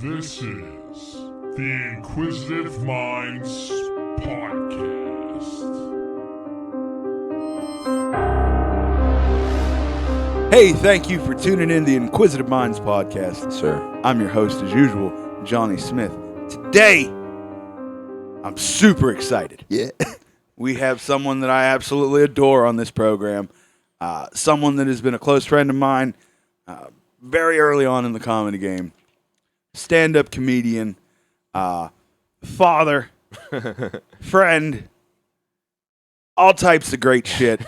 This is the Inquisitive Minds Podcast. Hey, thank you for tuning in the Inquisitive Minds Podcast. Sir. I'm your host, as usual, Johnny Smith. Today, I'm super excited. Yeah. We have someone that I absolutely adore on this program. Someone that has been a close friend of mine very early on in the comedy game. Stand-up comedian, father, friend, all types of great shit.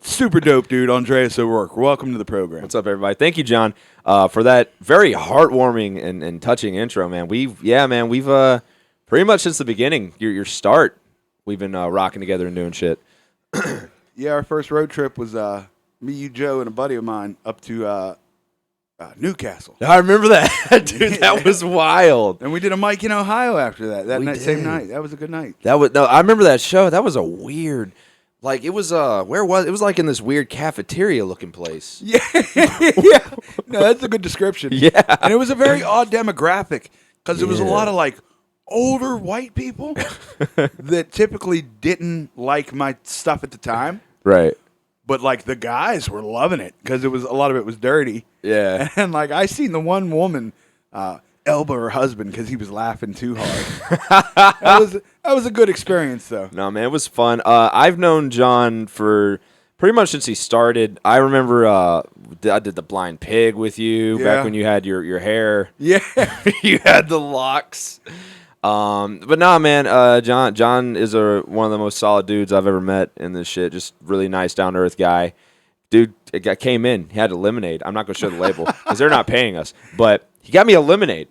Super dope dude, Andreas O'Rourke. Welcome to the program. What's up, everybody? Thank you, John, for that very heartwarming and touching intro, man. We've pretty much since the beginning, your start, we've been rocking together and doing shit. Yeah, our first road trip was me, you, Joe, and a buddy of mine up to Newcastle. I remember that, dude. That was wild. And we did a mic in Ohio after that. Same night. That was a good night. I remember that show. That was a weird, like, it was where was it? Was like in this weird cafeteria looking place. Yeah, yeah. No, that's a good description. Yeah, and it was a very odd demographic because it was a lot of like older white people that typically didn't like my stuff at the time. Right. But like the guys were loving it because a lot of it was dirty. Yeah. And like I seen the one woman elbow her husband because he was laughing too hard. That was a good experience though. No, man, it was fun. I've known John for pretty much since he started. I remember I did the blind pig with you back when you had your hair. Yeah. You had the locks. But nah, man, John is one of the most solid dudes I've ever met in this shit. Just really nice, down to earth guy. Dude, came in. He had a lemonade. I'm not gonna show the label because they're not paying us. But he got me a lemonade.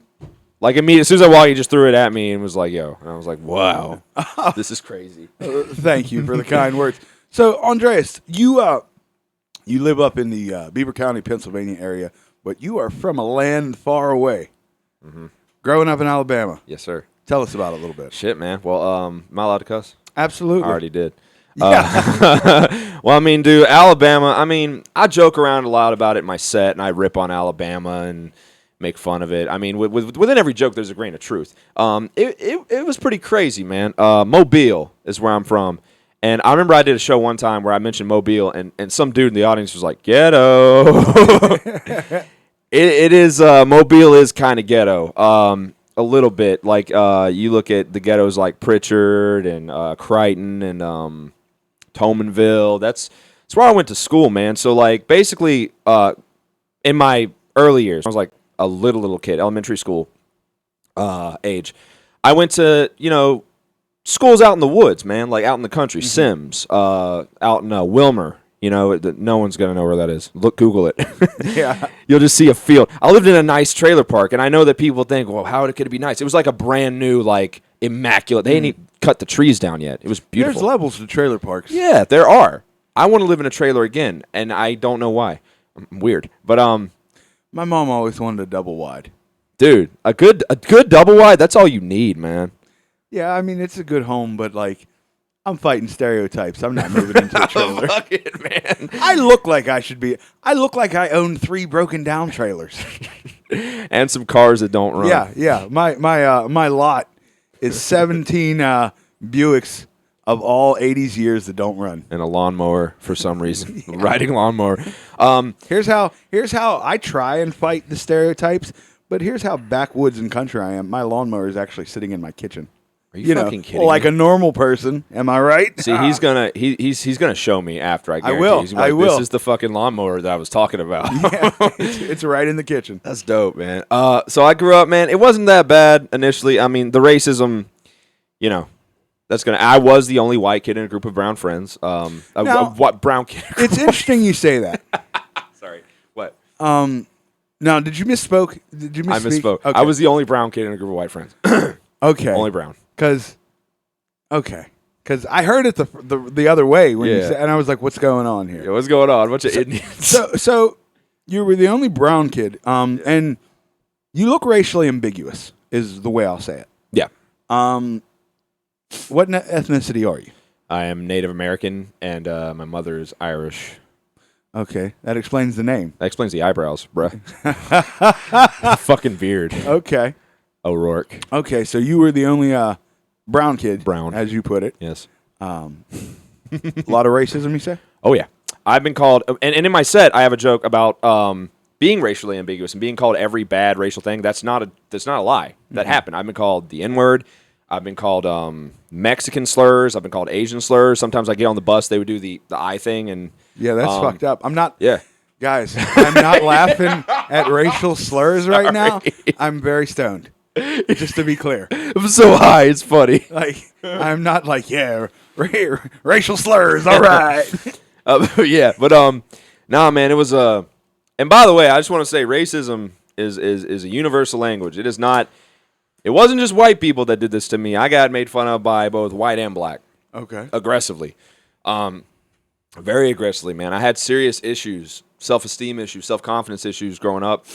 Like immediately, as soon as I walked, he just threw it at me and was like, "Yo," and I was like, "Wow, this is crazy." Thank you for the kind words. So, Andreas, you live up in the Beaver County, Pennsylvania area, but you are from a land far away. Mm-hmm. Growing up in Alabama. Yes, sir. Tell us about it a little bit. Shit, man. Well, am I allowed to cuss? Absolutely. I already did. Yeah. Well, I mean, dude, Alabama, I mean, I joke around a lot about it in my set, and I rip on Alabama and make fun of it. I mean, within every joke, there's a grain of truth. It was pretty crazy, man. Mobile is where I'm from. And I remember I did a show one time where I mentioned Mobile, and some dude in the audience was like, ghetto. It is, Mobile is kind of ghetto. A little bit. Like, you look at the ghettos like Pritchard and Crichton and Tomanville. That's where I went to school, man. So, like, basically, in my early years, I was like a little kid, elementary school age. I went to, schools out in the woods, man, like out in the country, Sims, out in Wilmer. No one's going to know where that is. Google it. Yeah. You'll just see a field. I lived in a nice trailer park, and I know that people think, well, how could it be nice? It was like a brand new, like, immaculate. They didn't even cut the trees down yet. It was beautiful. There's levels to trailer parks. Yeah, there are. I want to live in a trailer again, and I don't know why. I'm weird. But, my mom always wanted a double wide. dude, a good double wide, that's all you need, man. Yeah, I mean, it's a good home, but, like, I'm fighting stereotypes. I'm not moving into a trailer. Fuck it, man. I look like I should be. I look like I own 3 broken down trailers. And some cars that don't run. Yeah. My lot is 17 Buicks of all 80s years that don't run. And a lawnmower for some reason. Riding lawnmower. Here's how I try and fight the stereotypes, but here's how backwoods and country I am. My lawnmower is actually sitting in my kitchen. Are you fucking kidding like me? a normal person. Am I right? See, he's gonna show me after. I guarantee. will. He's gonna be like, I will. This is the fucking lawnmower that I was talking about. Yeah, it's right in the kitchen. That's dope, man. So I grew up, man. It wasn't that bad initially. I mean, the racism, I was the only white kid in a group of brown friends. What brown kid? It's interesting you say that. Sorry. What? Now, did you misspoke? Did you misspeak? I misspoke. Okay. I was the only brown kid in a group of white friends. Okay. Only brown. Because I heard it the other way when you said, and I was like, "What's going on here?" Yeah, what's going on? Bunch of Indians. So you were the only brown kid, and you look racially ambiguous, is the way I'll say it. Yeah. What ethnicity are you? I am Native American, and my mother is Irish. Okay, that explains the name. That explains the eyebrows, bruh. The fucking beard. Okay. O'Rourke. Okay, so you were the only brown kid. Brown. As you put it. Yes. A lot of racism, you say? Oh, yeah. I've been called, and in my set, I have a joke about being racially ambiguous and being called every bad racial thing. That's not a lie. That happened. I've been called the N-word. I've been called Mexican slurs. I've been called Asian slurs. Sometimes I get on the bus, they would do the eye thing. And yeah, that's fucked up. I'm not. Yeah. Guys, I'm not laughing at racial slurs right now. I'm very stoned. Just to be clear. I'm so high, it's funny. Like, I'm not like, yeah, racial slurs, all right. Yeah, but nah, man, it was and by the way, I just want to say racism is a universal language. It is not. It wasn't just white people that did this to me. I got made fun of by both white and black. Okay. Aggressively. Very aggressively, man. I had serious issues, self-esteem issues, self-confidence issues growing up.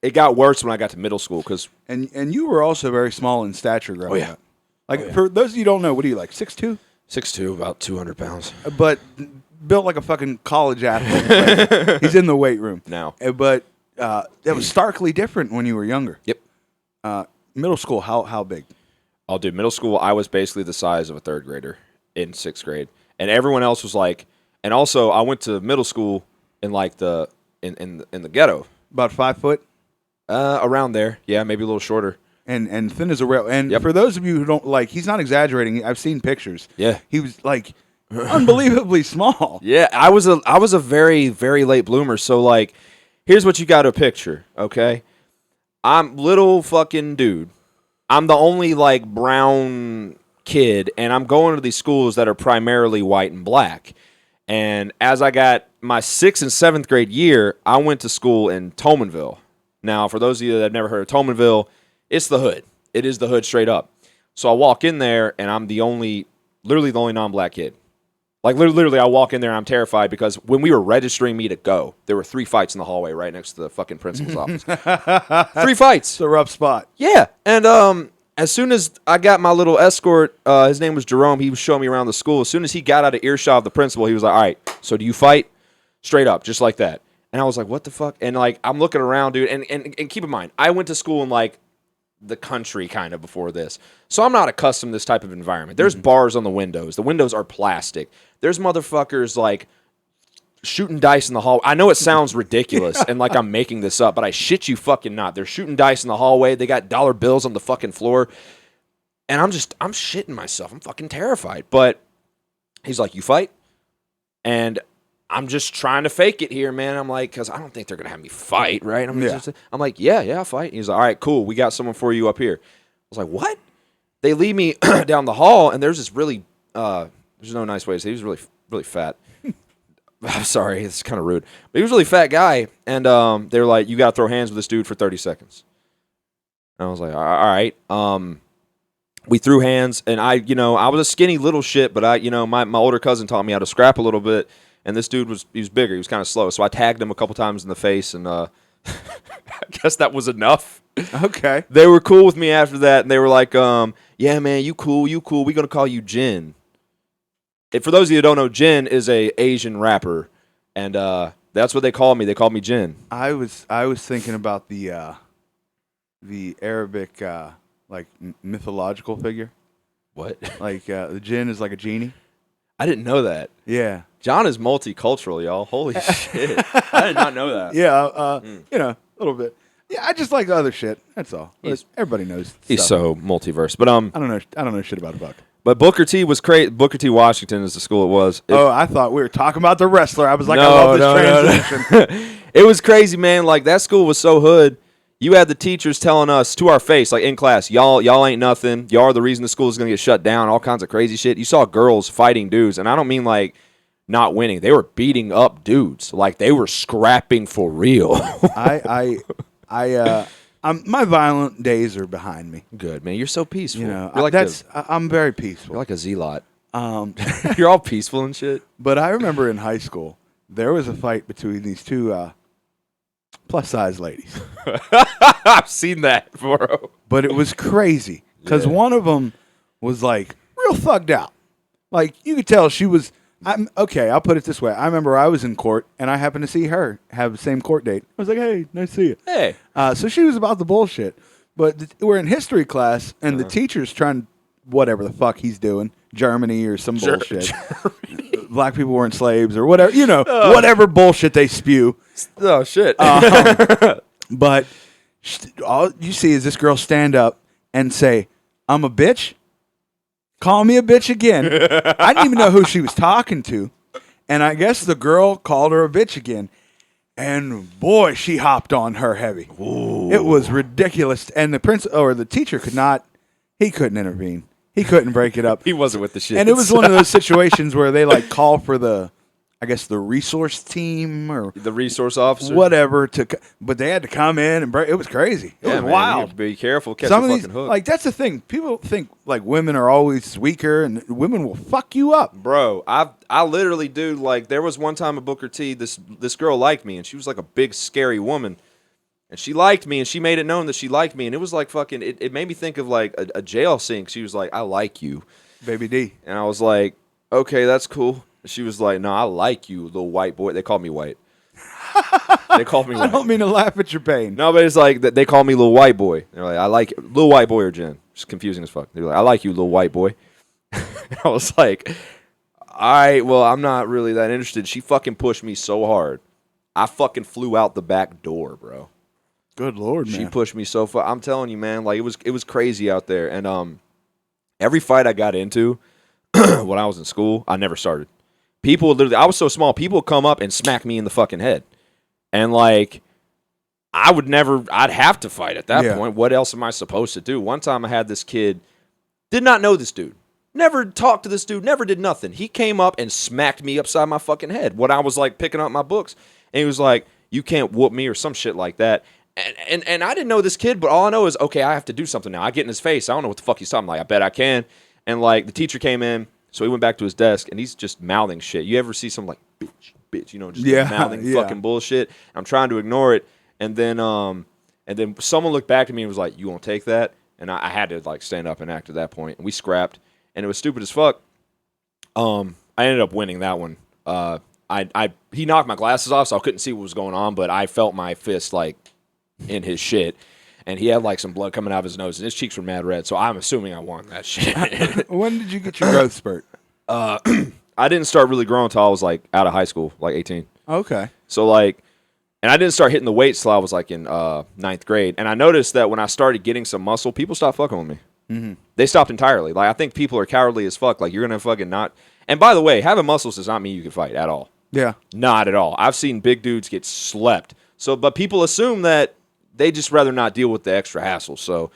It got worse when I got to middle school because and you were also very small in stature growing up. Like for those of you who don't know, what are you like 6'2"? 6'2", about 200 pounds. But built like a fucking college athlete. Like, he's in the weight room now. But it was starkly different when you were younger. Yep. Middle school, how big? Oh, dude, middle school, I was basically the size of a third grader in sixth grade, and everyone else was like. And also, I went to middle school in like in the ghetto. About 5 foot. Around there, yeah, maybe a little shorter. And thin as a rail. And for those of you who don't like, he's not exaggerating. I've seen pictures. Yeah, he was like unbelievably small. Yeah, I was a very, very late bloomer. So like, here's what you got to picture. Okay, I'm little fucking dude. I'm the only like brown kid, and I'm going to these schools that are primarily white and black. And as I got my 6th and 7th grade year, I went to school in Tomanville. Now, for those of you that have never heard of Tomanville, it's the hood. It is the hood straight up. So I walk in there, and I'm literally the only non-black kid. Like, literally, I walk in there, and I'm terrified because when we were registering me to go, there were 3 fights in the hallway right next to the fucking principal's office. 3 fights. It's a rough spot. Yeah. And as soon as I got my little escort, his name was Jerome, he was showing me around the school. As soon as he got out of earshot of the principal, he was like, all right, so do you fight? Straight up, just like that. And I was like, what the fuck? And, like, I'm looking around, dude. And keep in mind, I went to school in, like, the country kind of before this. So I'm not accustomed to this type of environment. There's bars on the windows. The windows are plastic. There's motherfuckers, like, shooting dice in the hall. I know it sounds ridiculous and like I'm making this up, but I shit you fucking not. They're shooting dice in the hallway. They got dollar bills on the fucking floor. And I'm shitting myself. I'm fucking terrified. But he's like, you fight? And I'm just trying to fake it here, man. I'm like, because I don't think they're going to have me fight, right? I'm like, yeah, I'll fight. He's like, all right, cool. We got someone for you up here. I was like, what? They lead me down the hall, and there's this really, there's no nice way to say, he was really, really fat. I'm sorry, it's kind of rude. But he was a really fat guy, and they were like, you got to throw hands with this dude for 30 seconds. And I was like, all right. We threw hands, and I was a skinny little shit, but my older cousin taught me how to scrap a little bit. And this dude was bigger. He was kind of slow. So I tagged him a couple times in the face, and I guess that was enough. Okay. They were cool with me after that, and they were like, yeah, man, you cool. We're going to call you Jin. And for those of you who don't know, Jin is a Asian rapper, and that's what they call me. They call me Jin. I was thinking about the Arabic, mythological figure. What? Like, the Jinn is like a genie. I didn't know that. Yeah. John is multicultural, y'all. Holy shit. I did not know that. Yeah, a little bit. Yeah, I just like other shit. That's all. Everybody knows. He's so multiverse. But I don't know shit about a buck. But Booker T was crazy. Booker T Washington is the school it was. I thought we were talking about the wrestler. I was like, I love this transition. No. It was crazy, man. Like, that school was so hood. You had the teachers telling us to our face, like in class, y'all ain't nothing. Y'all are the reason the school is going to get shut down, all kinds of crazy shit. You saw girls fighting dudes, and I don't mean like not winning. They were beating up dudes. Like, they were scrapping for real. My violent days are behind me. Good, man. You're so peaceful. You're like I'm very peaceful. You're like a zealot. You're all peaceful and shit. But I remember in high school, there was a fight between these two plus-size ladies. I've seen that, bro. But it was crazy because one of them was like real thugged out. Like, you could tell she was I'll put it this way. I remember I was in court, and I happened to see her have the same court date. I was like, hey, nice to see you. Hey. So she was about the bullshit. But we're in history class, and the teacher's trying whatever the fuck he's doing, Germany or some bullshit. Black people weren't slaves or whatever, whatever bullshit they spew. Oh, shit. But all you see is this girl stand up and say, I'm a bitch. Call me a bitch again. I didn't even know who she was talking to. And I guess the girl called her a bitch again. And boy, she hopped on her heavy. Ooh. It was ridiculous. And the teacher couldn't intervene. He couldn't break it up. He wasn't with the shit. And it was one of those situations where they call for the resource team or the resource officer, whatever. But they had to come in and break. It was crazy. It was wild. Be careful. Catch a fucking hook. That's the thing. People think women are always weaker and women will fuck you up, bro. I literally do. There was one time at Booker T. This girl liked me, and she was like a big scary woman. And she liked me, and she made it known that she liked me. And it was fucking, it made me think of a jail scene. She was like, I like you. Baby D. And I was like, okay, that's cool. And she was like, no, I like you, little white boy. They called me white. They called me white. I don't mean to laugh at your pain. No, but it's they call me little white boy. They're like, I like little white boy or Jen. It's confusing as fuck. They're like, I like you, little white boy. I was like, all right, well, I'm not really that interested. She fucking pushed me so hard. I fucking flew out the back door, bro. Good Lord, man. She pushed me so far. I'm telling you, man, it was crazy out there. And every fight I got into when I was in school, I never started. People would literally, I was so small, people would come up and smack me in the fucking head. And I'd have to fight at that point. What else am I supposed to do? One time I had this kid, did not know this dude. Never talked to this dude, never did nothing. He came up and smacked me upside my fucking head when I was picking up my books. And he was like, you can't whoop me or some shit like that. And I didn't know this kid, but all I know is, okay, I have to do something now. I get in his face. I don't know what the fuck he's talking about. I bet I can. And the teacher came in, so he went back to his desk, and he's just mouthing shit. You ever see someone bitch, just mouthing fucking bullshit? I'm trying to ignore it. And then someone looked back at me and was like, you won't take that? And I had to stand up and act at that point. And we scrapped, and it was stupid as fuck. I ended up winning that one. He knocked my glasses off, so I couldn't see what was going on, but I felt my fist in his shit, and he had some blood coming out of his nose, and his cheeks were mad red, so I'm assuming I won that shit. When did you get your growth spurt? I didn't start really growing until I was out of high school, 18. Okay. So and I didn't start hitting the weights till I was in ninth grade, and I noticed that when I started getting some muscle, people stopped fucking with me. Mm-hmm. They stopped entirely. I think people are cowardly as fuck. You're gonna fucking not. And by the way, having muscles does not mean you can fight at all. Yeah. Not at all. I've seen big dudes get slept. So, but people assume that they just rather not deal with the extra hassle. So,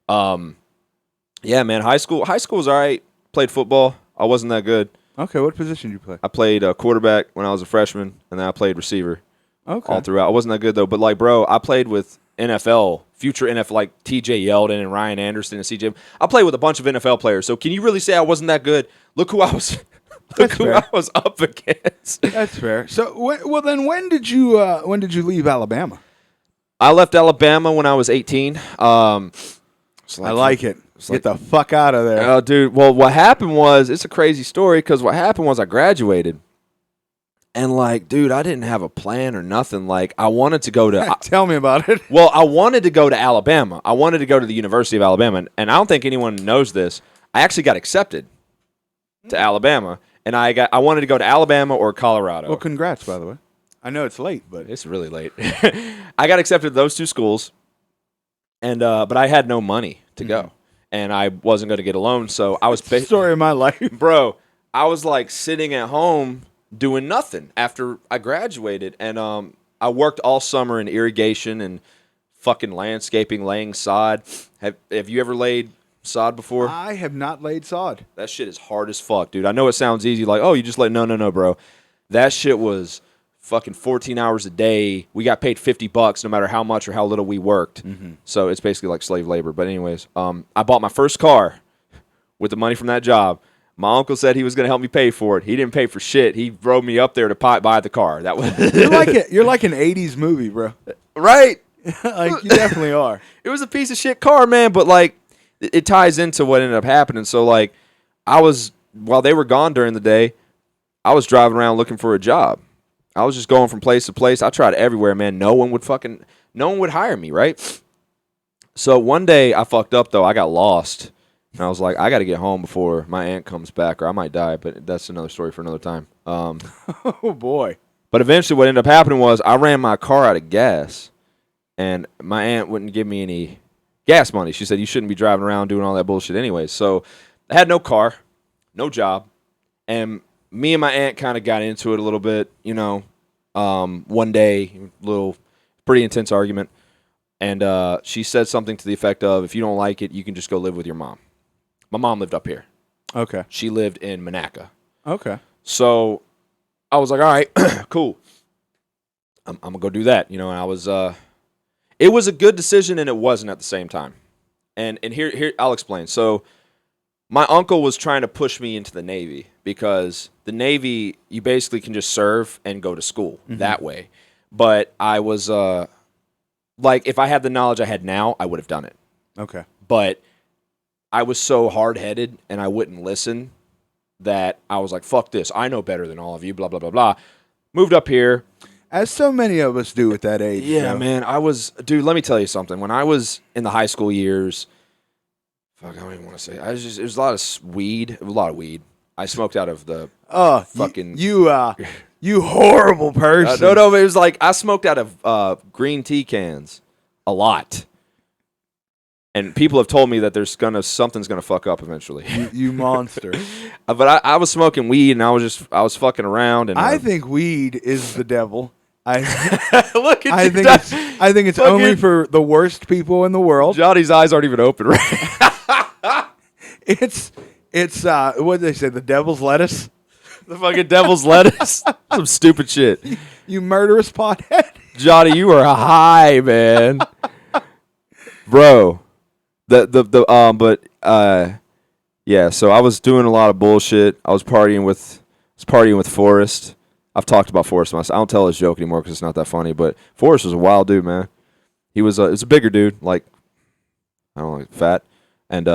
yeah, man, high school was all right. Played football. I wasn't that good. Okay, what position did you play? I played quarterback when I was a freshman, and then I played receiver. Okay. All throughout. I wasn't that good, though. But, bro, I played with future NFL, T.J. Yeldon and Ryan Anderson and C.J. I played with a bunch of NFL players. So can you really say I wasn't that good? Look who I was. I was up against. That's fair. So, when did you leave Alabama? I left Alabama when I was 18. I like it. Get the fuck out of there. Oh, dude. Well, what happened was, it's a crazy story, because what happened was I graduated. And, dude, I didn't have a plan or nothing. I wanted to go to... Tell me about it. Well, I wanted to go to Alabama. I wanted to go to the University of Alabama. And I don't think anyone knows this. I actually got accepted to Alabama. And I wanted to go to Alabama or Colorado. Well, congrats, by the way. I know it's late, but... It's really late. I got accepted to those two schools, and but I had no money to go. And I wasn't going to get a loan, so I was... Story of my life. Bro, I was, sitting at home doing nothing after I graduated. And I worked all summer in irrigation and fucking landscaping, laying sod. Have you ever laid sod before? I have not laid sod. That shit is hard as fuck, dude. I know it sounds easy, oh, you just No, bro. That shit was... fucking 14 hours a day. We got paid $50 no matter how much or how little we worked. Mm-hmm. So it's basically like slave labor. But anyways, I bought my first car with the money from that job. My uncle said he was going to help me pay for it. He didn't pay for shit. He drove me up there to buy the car. That was You're like an 80s movie, bro. Right? You definitely are. It was a piece of shit car, man, but it ties into what ended up happening. So I was, while they were gone during the day, I was driving around looking for a job. I was just going from place to place. I tried everywhere, man. No one would hire me, right? So one day I fucked up, though. I got lost. And I was like, I got to get home before my aunt comes back or I might die. But that's another story for another time. Oh, boy. But eventually what ended up happening was I ran my car out of gas. And my aunt wouldn't give me any gas money. She said, you shouldn't be driving around doing all that bullshit anyway. So I had no car, no job. And me and my aunt kind of got into it a little bit, you know. One day, pretty intense argument. And she said something to the effect of, if you don't like it, you can just go live with your mom. My mom lived up here. Okay. She lived in Monaca. Okay. So I was like, all right, cool. I'm going to go do that. You know, and I was, it was a good decision and it wasn't at the same time. And here I'll explain. So my uncle was trying to push me into the Navy because the Navy, you basically can just serve and go to school that way. But I was, like, if I had the knowledge I had now, I would have done it. Okay. But I was so hard-headed and I wouldn't listen that I was like, fuck this. I know better than all of you, blah, blah, blah, blah. Moved up here. As so many of us do at that age. Yeah, man. Dude, let me tell you something. When I was in the high school years, fuck, I don't even want to say. It was a lot of weed. I smoked out of the fucking. You horrible person. No, it was like I smoked out of green tea cans a lot. And people have told me that something's gonna fuck up eventually. You monster. But I was smoking weed and I was fucking around and I think weed is the devil. Look at I think it's only for the worst people in the world. Johnny's eyes aren't even open, right? It's what did they say? The devil's lettuce. The fucking devil's lettuce. Some stupid shit. You murderous pothead. Johnny, you are high, man. Bro. Yeah, so I was doing a lot of bullshit. I was partying with Forrest. I've talked about Forrest myself. I don't tell his joke anymore because it's not that funny, but Forrest was a wild dude, man. He was a bigger dude, like, I don't know, like fat. And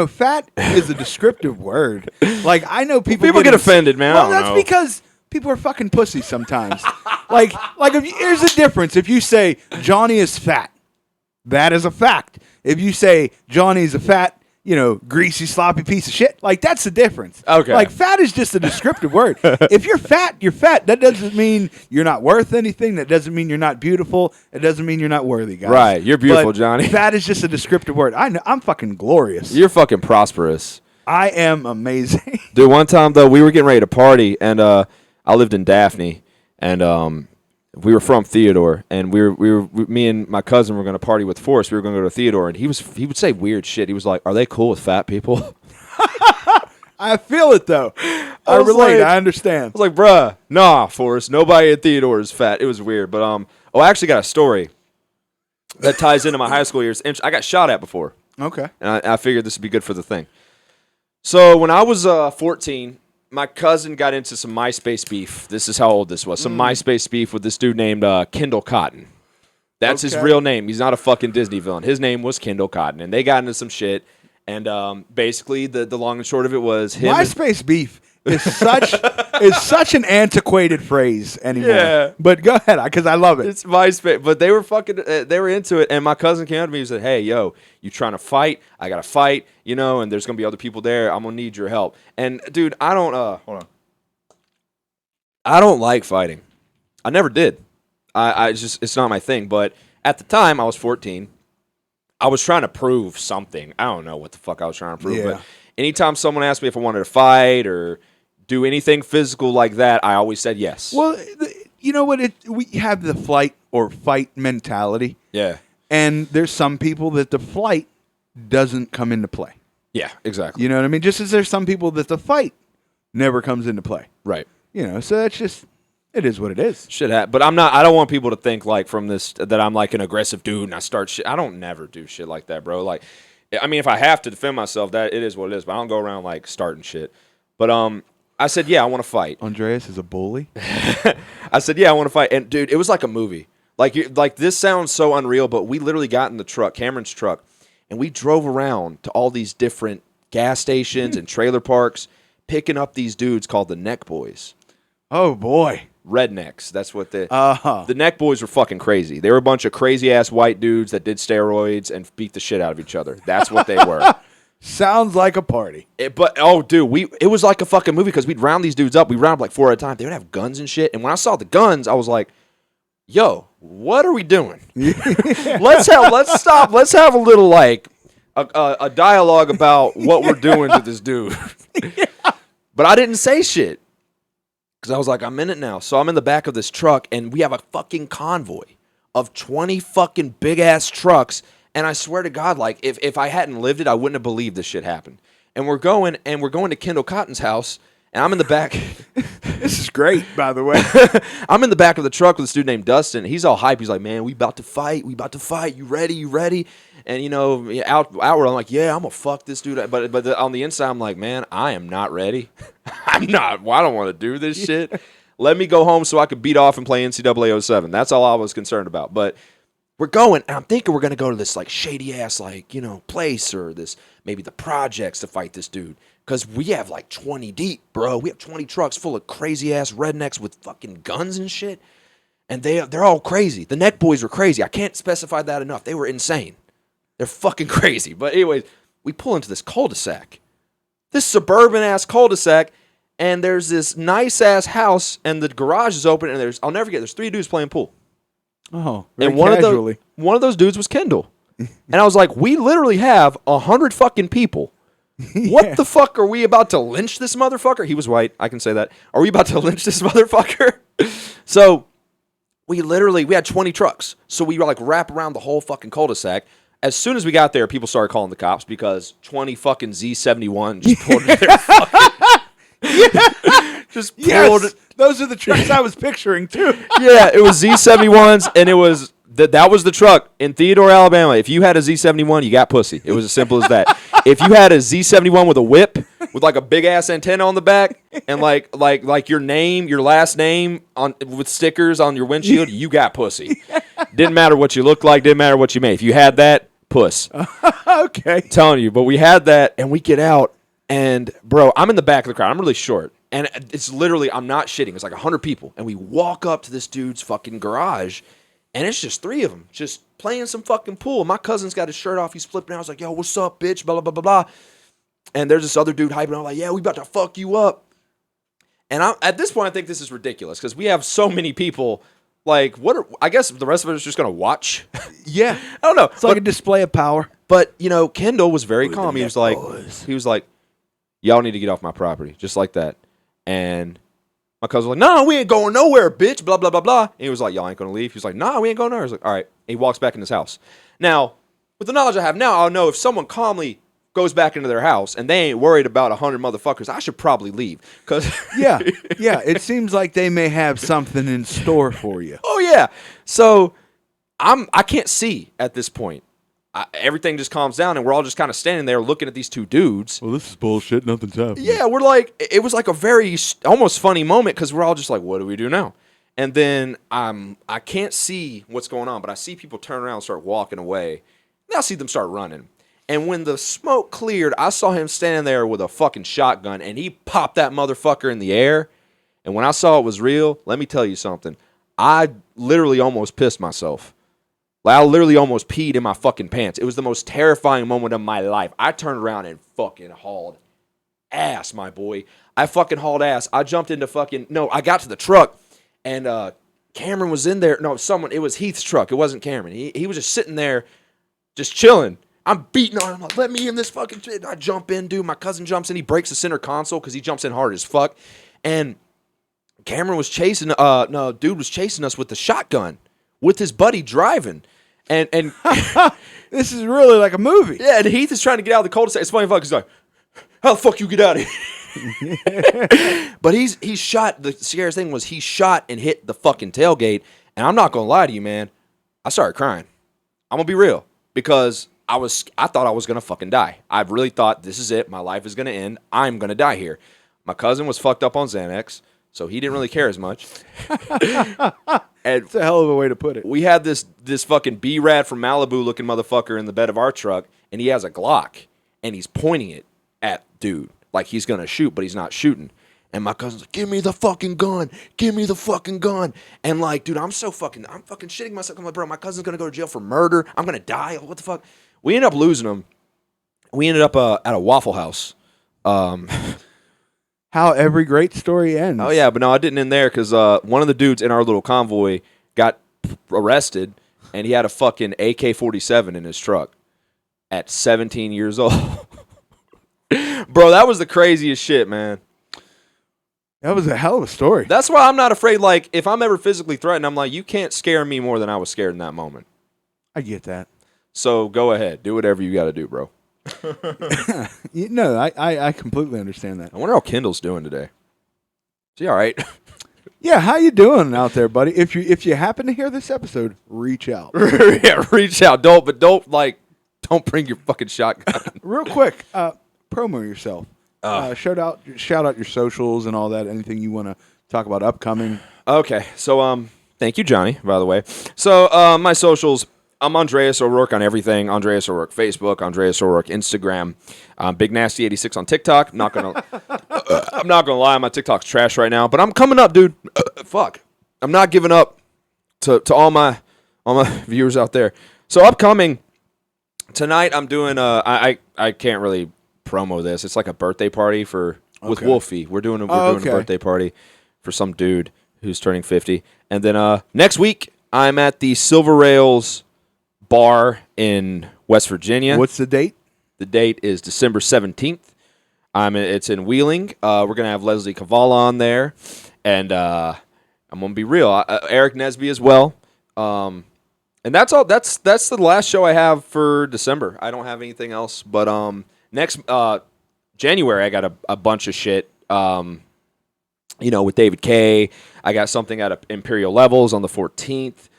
fat is a descriptive word. Like, I know people get offended, man. Well, that's because people are fucking pussies sometimes. like here's the difference. If you say Johnny is fat, that is a fact. If you say Johnny's a fat, greasy, sloppy piece of shit, like, that's the difference. Okay. Like, fat is just a descriptive word. If you're fat, you're fat. That doesn't mean you're not worth anything. That doesn't mean you're not beautiful. It doesn't mean you're not worthy, guys. Right. You're beautiful, but Johnny. Fat is just a descriptive word. I know. I'm fucking glorious. You're fucking prosperous. I am amazing. Dude, one time, though, we were getting ready to party, and I lived in Daphne, and we were from Theodore, and me and my cousin were going to party with Forrest. We were going to go to Theodore, and he would say weird shit. He was like, "Are they cool with fat people?" I feel it though. I relate. Like, I understand. I was like, "Bruh, nah, Forrest. Nobody at Theodore is fat." It was weird, but I actually got a story that ties into my high school years. And I got shot at before. Okay. And I figured this would be good for the thing. So when I was 14. My cousin got into some MySpace beef. This is how old this was. Some MySpace beef with this dude named Kendall Cotton. That's his real name. He's not a fucking Disney villain. His name was Kendall Cotton. And they got into some shit. And basically, the long and short of it was him. MySpace beef is such an antiquated phrase anymore. Yeah. But go ahead, because I love it. It's MySpace. But they were they were into it. And my cousin came up to me and said, "Hey, yo, you trying to fight? I got to fight, and there's going to be other people there. I'm going to need your help." And, dude, I don't, hold on. I don't like fighting. I never did. It's not my thing. But at the time, I was 14. I was trying to prove something. I don't know what the fuck I was trying to prove. Yeah. But anytime someone asked me if I wanted to fight or do anything physical like that, I always said yes. Well, you know what? We have the flight or fight mentality. Yeah. And there's some people that the flight doesn't come into play. Yeah, exactly. You know what I mean? Just as there's some people that the fight never comes into play. Right. So that's just, it is what it is. But I don't want people to think like from this that I'm like an aggressive dude and I start shit. I don't never do shit like that, bro. Like, I mean, if I have to defend myself, that it is what it is. But I don't go around like starting shit. But I said, yeah, I want to fight. Andreas is a bully. I said, yeah, I want to fight. And dude, it was like a movie. Like this sounds so unreal, but we literally got in the truck, Cameron's truck, and we drove around to all these different gas stations and trailer parks, picking up these dudes called the Neck Boys. Oh, boy. Rednecks. That's what the Neck Boys were fucking crazy. They were a bunch of crazy-ass white dudes that did steroids and beat the shit out of each other. That's what they were. Sounds like a party. It was like a fucking movie because we'd round these dudes up. We round up like 4 at a time. They would have guns and shit. And when I saw the guns, I was like, yo, what are we doing? Let's stop. Let's have a little like a dialogue about what we're doing to this dude. But I didn't say shit because I was like, I'm in it now. So I'm in the back of this truck and we have a fucking convoy of 20 fucking big ass trucks. And I swear to God, like if I hadn't lived it, I wouldn't have believed this shit happened. And we're going to Kendall Cotton's house. And I'm in the back. This is great, by the way. I'm in the back of the truck with this dude named Dustin. He's all hype. He's like, man, we about to fight. You ready? And, you know, outward, I'm like, yeah, I'm going to fuck this dude. But on the inside, I'm like, man, I am not ready. I don't want to do this shit. Let me go home so I could beat off and play NCAA 07. That's all I was concerned about. But we're going, and I'm thinking we're going to go to this, like, shady-ass, like, you know, place or this, maybe the projects to fight this dude. Because we have like 20 deep, bro. We have 20 trucks full of crazy-ass rednecks with fucking guns and shit. And they're all crazy. The Neck Boys were crazy. I can't specify that enough. They were insane. They're fucking crazy. But anyways, we pull into this cul-de-sac. This suburban-ass cul-de-sac. And there's this nice-ass house. And the garage is open. And I'll never forget, there's 3 dudes playing pool. Oh, very and casually. One of those dudes was Kendall. And I was like, we literally have 100 fucking people. What the fuck are we about to lynch this motherfucker? He was white. I can say that. Are we about to lynch this motherfucker? So we had 20 trucks. So we like wrap around the whole fucking cul-de-sac. As soon as we got there, people started calling the cops because 20 fucking Z71 just pulled into their fucking... Just pulled... Yes, those are the trucks I was picturing too. Yeah, it was Z71s and it was... That was the truck in Theodore, Alabama. If you had a Z71, you got pussy. It was as simple as that. If you had a Z71 with a whip, with like a big ass antenna on the back, and like your name, your last name with stickers on your windshield, you got pussy. Didn't matter what you looked like, didn't matter what you made. If you had that, puss. Okay. Telling you, but we had that, and we get out, and bro, I'm in the back of the crowd. I'm really short, and it's literally, I'm not shitting. It's like 100 people, and we walk up to this dude's fucking garage. And it's just 3 of them, just playing some fucking pool. My cousin's got his shirt off. He's flipping out. I was like, yo, what's up, bitch? Blah, blah, blah, blah, blah. And there's this other dude hyping. I'm like, yeah, we about to fuck you up. And at this point, I think this is ridiculous because we have so many people. Like, I guess the rest of us are just going to watch. Yeah. I don't know. It's like a display of power. But, you know, Kendall was very calm. He was like, y'all need to get off my property. Just like that. And... my cousin was like, no, we ain't going nowhere, bitch, blah, blah, blah, blah. And he was like, y'all ain't going to leave? He was like, nah, we ain't going nowhere. I was like, all right. And he walks back in his house. Now, with the knowledge I have now, I'll know if someone calmly goes back into their house and they ain't worried about 100 motherfuckers, I should probably leave. Yeah, it seems like they may have something in store for you. Oh, yeah. So I can't see at this point. Everything just calms down, and we're all just kind of standing there looking at these 2 dudes. Well, this is bullshit. Nothing's happening. Yeah, we're like, it was like a very almost funny moment because we're all just like, what do we do now? And then I can't see what's going on, but I see people turn around and start walking away. And I see them start running. And when the smoke cleared, I saw him standing there with a fucking shotgun, and he popped that motherfucker in the air. And when I saw it was real, let me tell you something. I literally almost pissed myself. Like, I literally almost peed in my fucking pants. It was the most terrifying moment of my life. I turned around and fucking hauled ass, my boy. I fucking hauled ass. I jumped into I got to the truck, and Cameron was in there. No, it was Heath's truck. It wasn't Cameron. He was just sitting there, just chilling. I'm beating on him. I'm like, let me in this fucking shit. I jump in, dude. My cousin jumps in. He breaks the center console because he jumps in hard as fuck. And Cameron was chasing, dude was chasing us with the shotgun with his buddy driving. And this is really like a movie. Yeah, and Heath is trying to get out of the cul-de-sac. It's funny fuck. He's like, how the fuck you get out of here? But he's shot. The scariest thing was he shot and hit the fucking tailgate. And I'm not going to lie to you, man. I started crying. I'm going to be real. Because I thought I was going to fucking die. I really thought this is it. My life is going to end. I'm going to die here. My cousin was fucked up on Xanax, so he didn't really care as much. And it's a hell of a way to put it. We had this fucking B-Rad from Malibu looking motherfucker in the bed of our truck, and he has a Glock, and he's pointing it at dude. like he's gonna shoot, but he's not shooting. And my cousin's like, give me the fucking gun. Give me the fucking gun. And like, dude, I'm fucking shitting myself. I'm like, bro, my cousin's going to go to jail for murder. I'm going to die. What the fuck? We ended up losing him. We ended up at a Waffle House. How every great story ends. Oh, yeah, but no, I didn't end there because one of the dudes in our little convoy got arrested, and he had a fucking AK-47 in his truck at 17 years old. Bro, that was the craziest shit, man. That was a hell of a story. That's why I'm not afraid. Like, if I'm ever physically threatened, I'm like, you can't scare me more than I was scared in that moment. I get that. So go ahead. Do whatever you got to do, bro. No, I completely understand that. I wonder how Kendall's doing today. Is he all right? Yeah, how you doing out there, buddy? If you happen to hear this episode, reach out. Yeah, reach out. Don't bring your fucking shotgun. Real quick, promo yourself. Shout out your socials and all that. Anything you want to talk about upcoming? Okay, so thank you, Johnny. By the way, so my socials. I'm Andreas O'Rourke on everything. Andreas O'Rourke Facebook. Andreas O'Rourke Instagram. Big Nasty 86 on TikTok. I'm not gonna lie, my TikTok's trash right now, but I'm coming up, dude. Fuck, I'm not giving up to all my viewers out there. So upcoming tonight, I'm doing I can't really promo this. It's like a birthday party with Wolfie. We're doing a birthday party for some dude who's turning 50. And then next week I'm at the Silver Rails bar in West Virginia. What's the date? The date is December 17th. It's in Wheeling. We're going to have Leslie Cavallo on there. And I'm going to be real. Eric Nesby as well. And that's all. That's the last show I have for December. I don't have anything else. But next January, I got a bunch of shit. With David K. I got something at Imperial Levels on the 14th.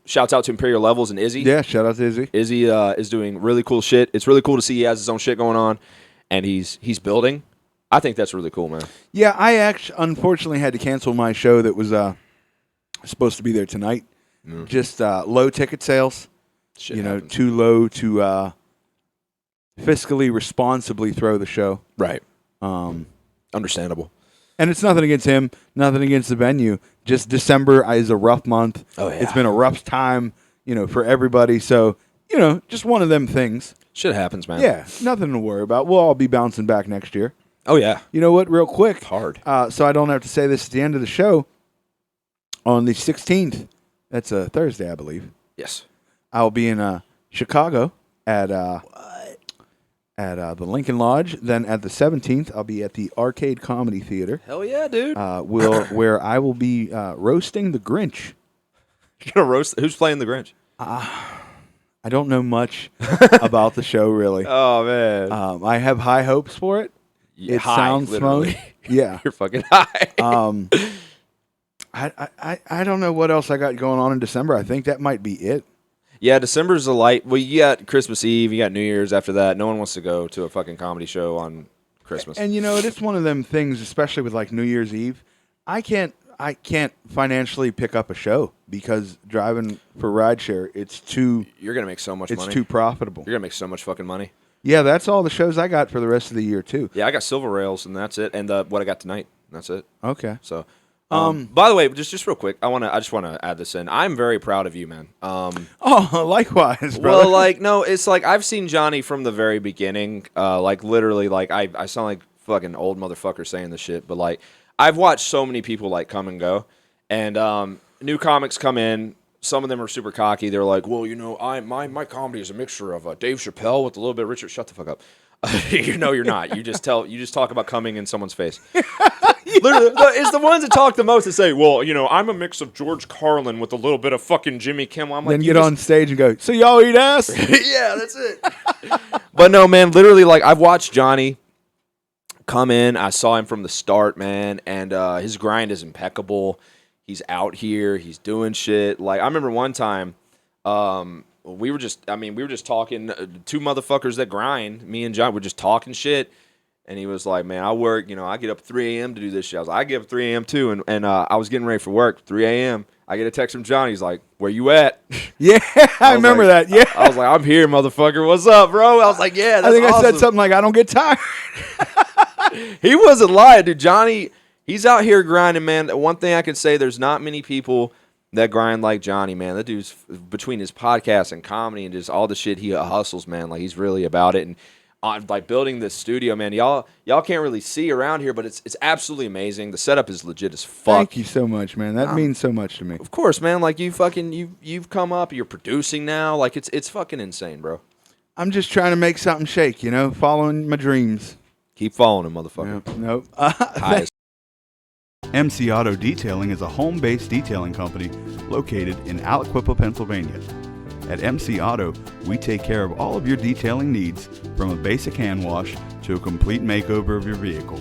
Shouts out to Imperial Levels and Izzy. Yeah, shout out to Izzy. Izzy is doing really cool shit. It's really cool to see he has his own shit going on, and he's building. I think that's really cool, man. Yeah, I actually unfortunately had to cancel my show that was supposed to be there tonight. Just low ticket sales. Shit happens. Too low to fiscally responsibly throw the show. Right. Understandable. And it's nothing against him, nothing against the venue. Just December is a rough month. Oh, yeah. It's been a rough time, for everybody. So, just one of them things. Shit happens, man. Yeah, nothing to worry about. We'll all be bouncing back next year. Oh, yeah. You know what? Real quick. Hard. So I don't have to say this at the end of the show. On the 16th, that's a Thursday, I believe. Yes. I'll be in Chicago at the Lincoln Lodge. Then at the 17th, I'll be at the Arcade Comedy Theater. Hell yeah, dude. Where I will be roasting the Grinch. You're gonna roast? Who's playing the Grinch? I don't know much about the show, really. Oh, man. I have high hopes for it. Yeah, it sounds literally. smoky. Yeah. You're fucking high. I don't know what else I got going on in December. I think that might be it. Yeah, December's a light. Well, you got Christmas Eve, you got New Year's after that. No one wants to go to a fucking comedy show on Christmas. And it's one of them things, especially with like New Year's Eve. I can't financially pick up a show because driving for rideshare, you're gonna make so much money. It's too profitable. You're gonna make so much fucking money. Yeah, that's all the shows I got for the rest of the year too. Yeah, I got Silver Rails and that's it, and what I got tonight. That's it. Okay. So. By the way, just real quick, I just want to add this in. I'm very proud of you, man. Likewise, brother. Well, no, it's like I've seen Johnny from the very beginning. Literally, I sound like fucking old motherfucker saying this shit, but I've watched so many people come and go, and new comics come in. Some of them are super cocky. They're like, well, my comedy is a mixture of Dave Chappelle with a little bit of Richard. Shut the fuck up. You're not. You just talk about coming in someone's face. Literally, it's the ones that talk the most that say, well, I'm a mix of George Carlin with a little bit of fucking Jimmy Kimmel. I'm like, then get on stage and go, so y'all eat ass? Yeah, that's it. But no, man, literally, I've watched Johnny come in. I saw him from the start, man, and his grind is impeccable. He's out here. He's doing shit. I remember one time, we were just talking, two motherfuckers that grind. Me and John were just talking shit. And he was like, man, I work, I get up at 3 a.m. to do this shit. I was like, I get up at 3 a.m. too. And I was getting ready for work, 3 a.m. I get a text from Johnny. He's like, where you at? Yeah, I remember that. Yeah. I was like, I'm here, motherfucker. What's up, bro? I was like, yeah, that's I think awesome. I said something like, I don't get tired. He wasn't lying, dude. Johnny, he's out here grinding, man. One thing I could say, there's not many people that grind like Johnny, man. That dude's, between his podcast and comedy and just all the shit he hustles, man. Like, he's really about it. And on like building this studio, man, y'all can't really see around here, but it's absolutely amazing. The setup is legit as fuck. Thank you so much, man. That means so much to me. Of course, man. Like, you've come up, you're producing now. Like, it's fucking insane, bro. I'm just trying to make something shake, following my dreams. Keep following him, motherfucker. Nope. High as MC Auto Detailing is a home-based detailing company located in Aliquippa, Pennsylvania. At MC Auto, we take care of all of your detailing needs, from a basic hand wash to a complete makeover of your vehicle.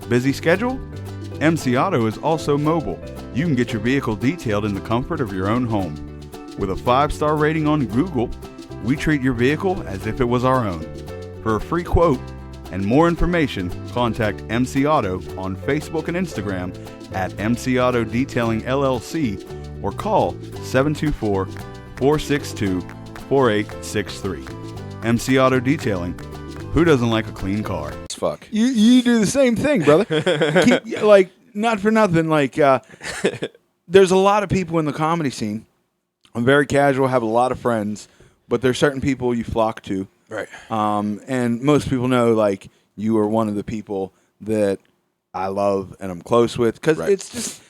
Busy schedule? MC Auto is also mobile. You can get your vehicle detailed in the comfort of your own home. With a 5-star rating on Google, we treat your vehicle as if it was our own. For a free quote and more information, contact MC Auto on Facebook and Instagram at MC Auto Detailing LLC or call 724-462-4863. MC Auto Detailing. Who doesn't like a clean car? fuck. You do the same thing, brother. Not for nothing. There's a lot of people in the comedy scene. I'm very casual, have a lot of friends, but there's certain people you flock to. Right. And most people know, you are one of the people that I love and I'm close with. Because it's just,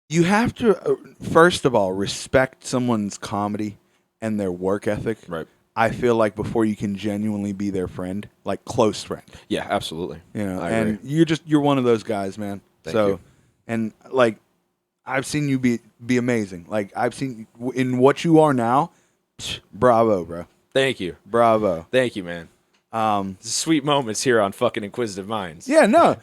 you have to, first of all, respect someone's comedy and their work ethic. Right. I feel like before you can genuinely be their friend, close friend. Yeah, absolutely. I And agree. you're one of those guys, man. Thank you. And I've seen you be amazing. I've seen in what you are now. Bravo, bro. Thank you. Bravo. Thank you, man. Sweet moments here on fucking Inquisitive Minds. Yeah, no.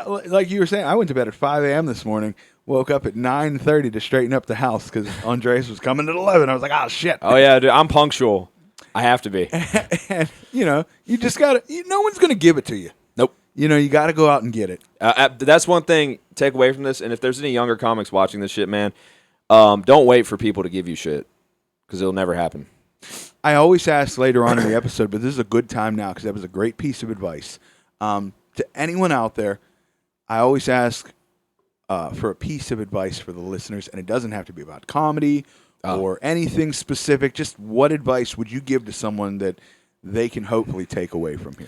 Like you were saying, I went to bed at 5 a.m. this morning. Woke up at 9:30 to straighten up the house because Andreas was coming at 11. I was like, oh, shit. Oh, yeah, dude. I'm punctual. I have to be. And, you just got to, no one's going to give it to you. Nope. You got to go out and get it. That's one thing take away from this. And if there's any younger comics watching this shit, man, don't wait for people to give you shit because it'll never happen. I always ask later on in the episode, but this is a good time now because that was a great piece of advice. To anyone out there, I always ask for a piece of advice for the listeners, and it doesn't have to be about comedy or anything specific. Just what advice would you give to someone that they can hopefully take away from here?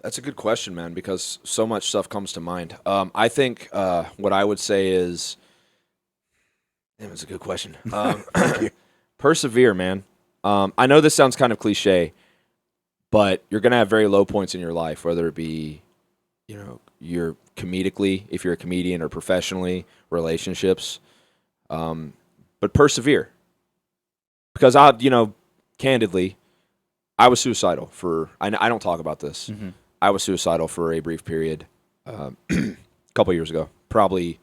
That's a good question, man, because so much stuff comes to mind. I think what I would say is, damn, it's a good question. Persevere, man. I know this sounds kind of cliche, but you're going to have very low points in your life, whether it be, you're comedically, if you're a comedian, or professionally, relationships. But persevere. Because candidly, I was suicidal I don't talk about this. Mm-hmm. I was suicidal for a brief period a couple years ago. Probably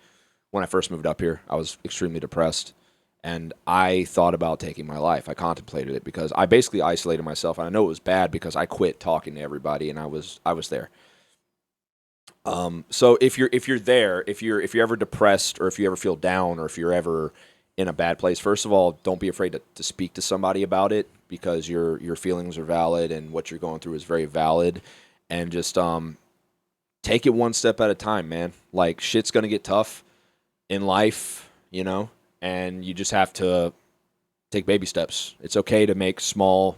when I first moved up here, I was extremely depressed. And I thought about taking my life. I contemplated it because I basically isolated myself. And I know it was bad because I quit talking to everybody, and I was there. So if you're there, if you're ever depressed, or if you ever feel down, or if you're ever in a bad place, first of all, don't be afraid to speak to somebody about it, because your feelings are valid and what you're going through is very valid. And just take it one step at a time, man. Shit's gonna get tough in life, and you just have to take baby steps. It's okay to make small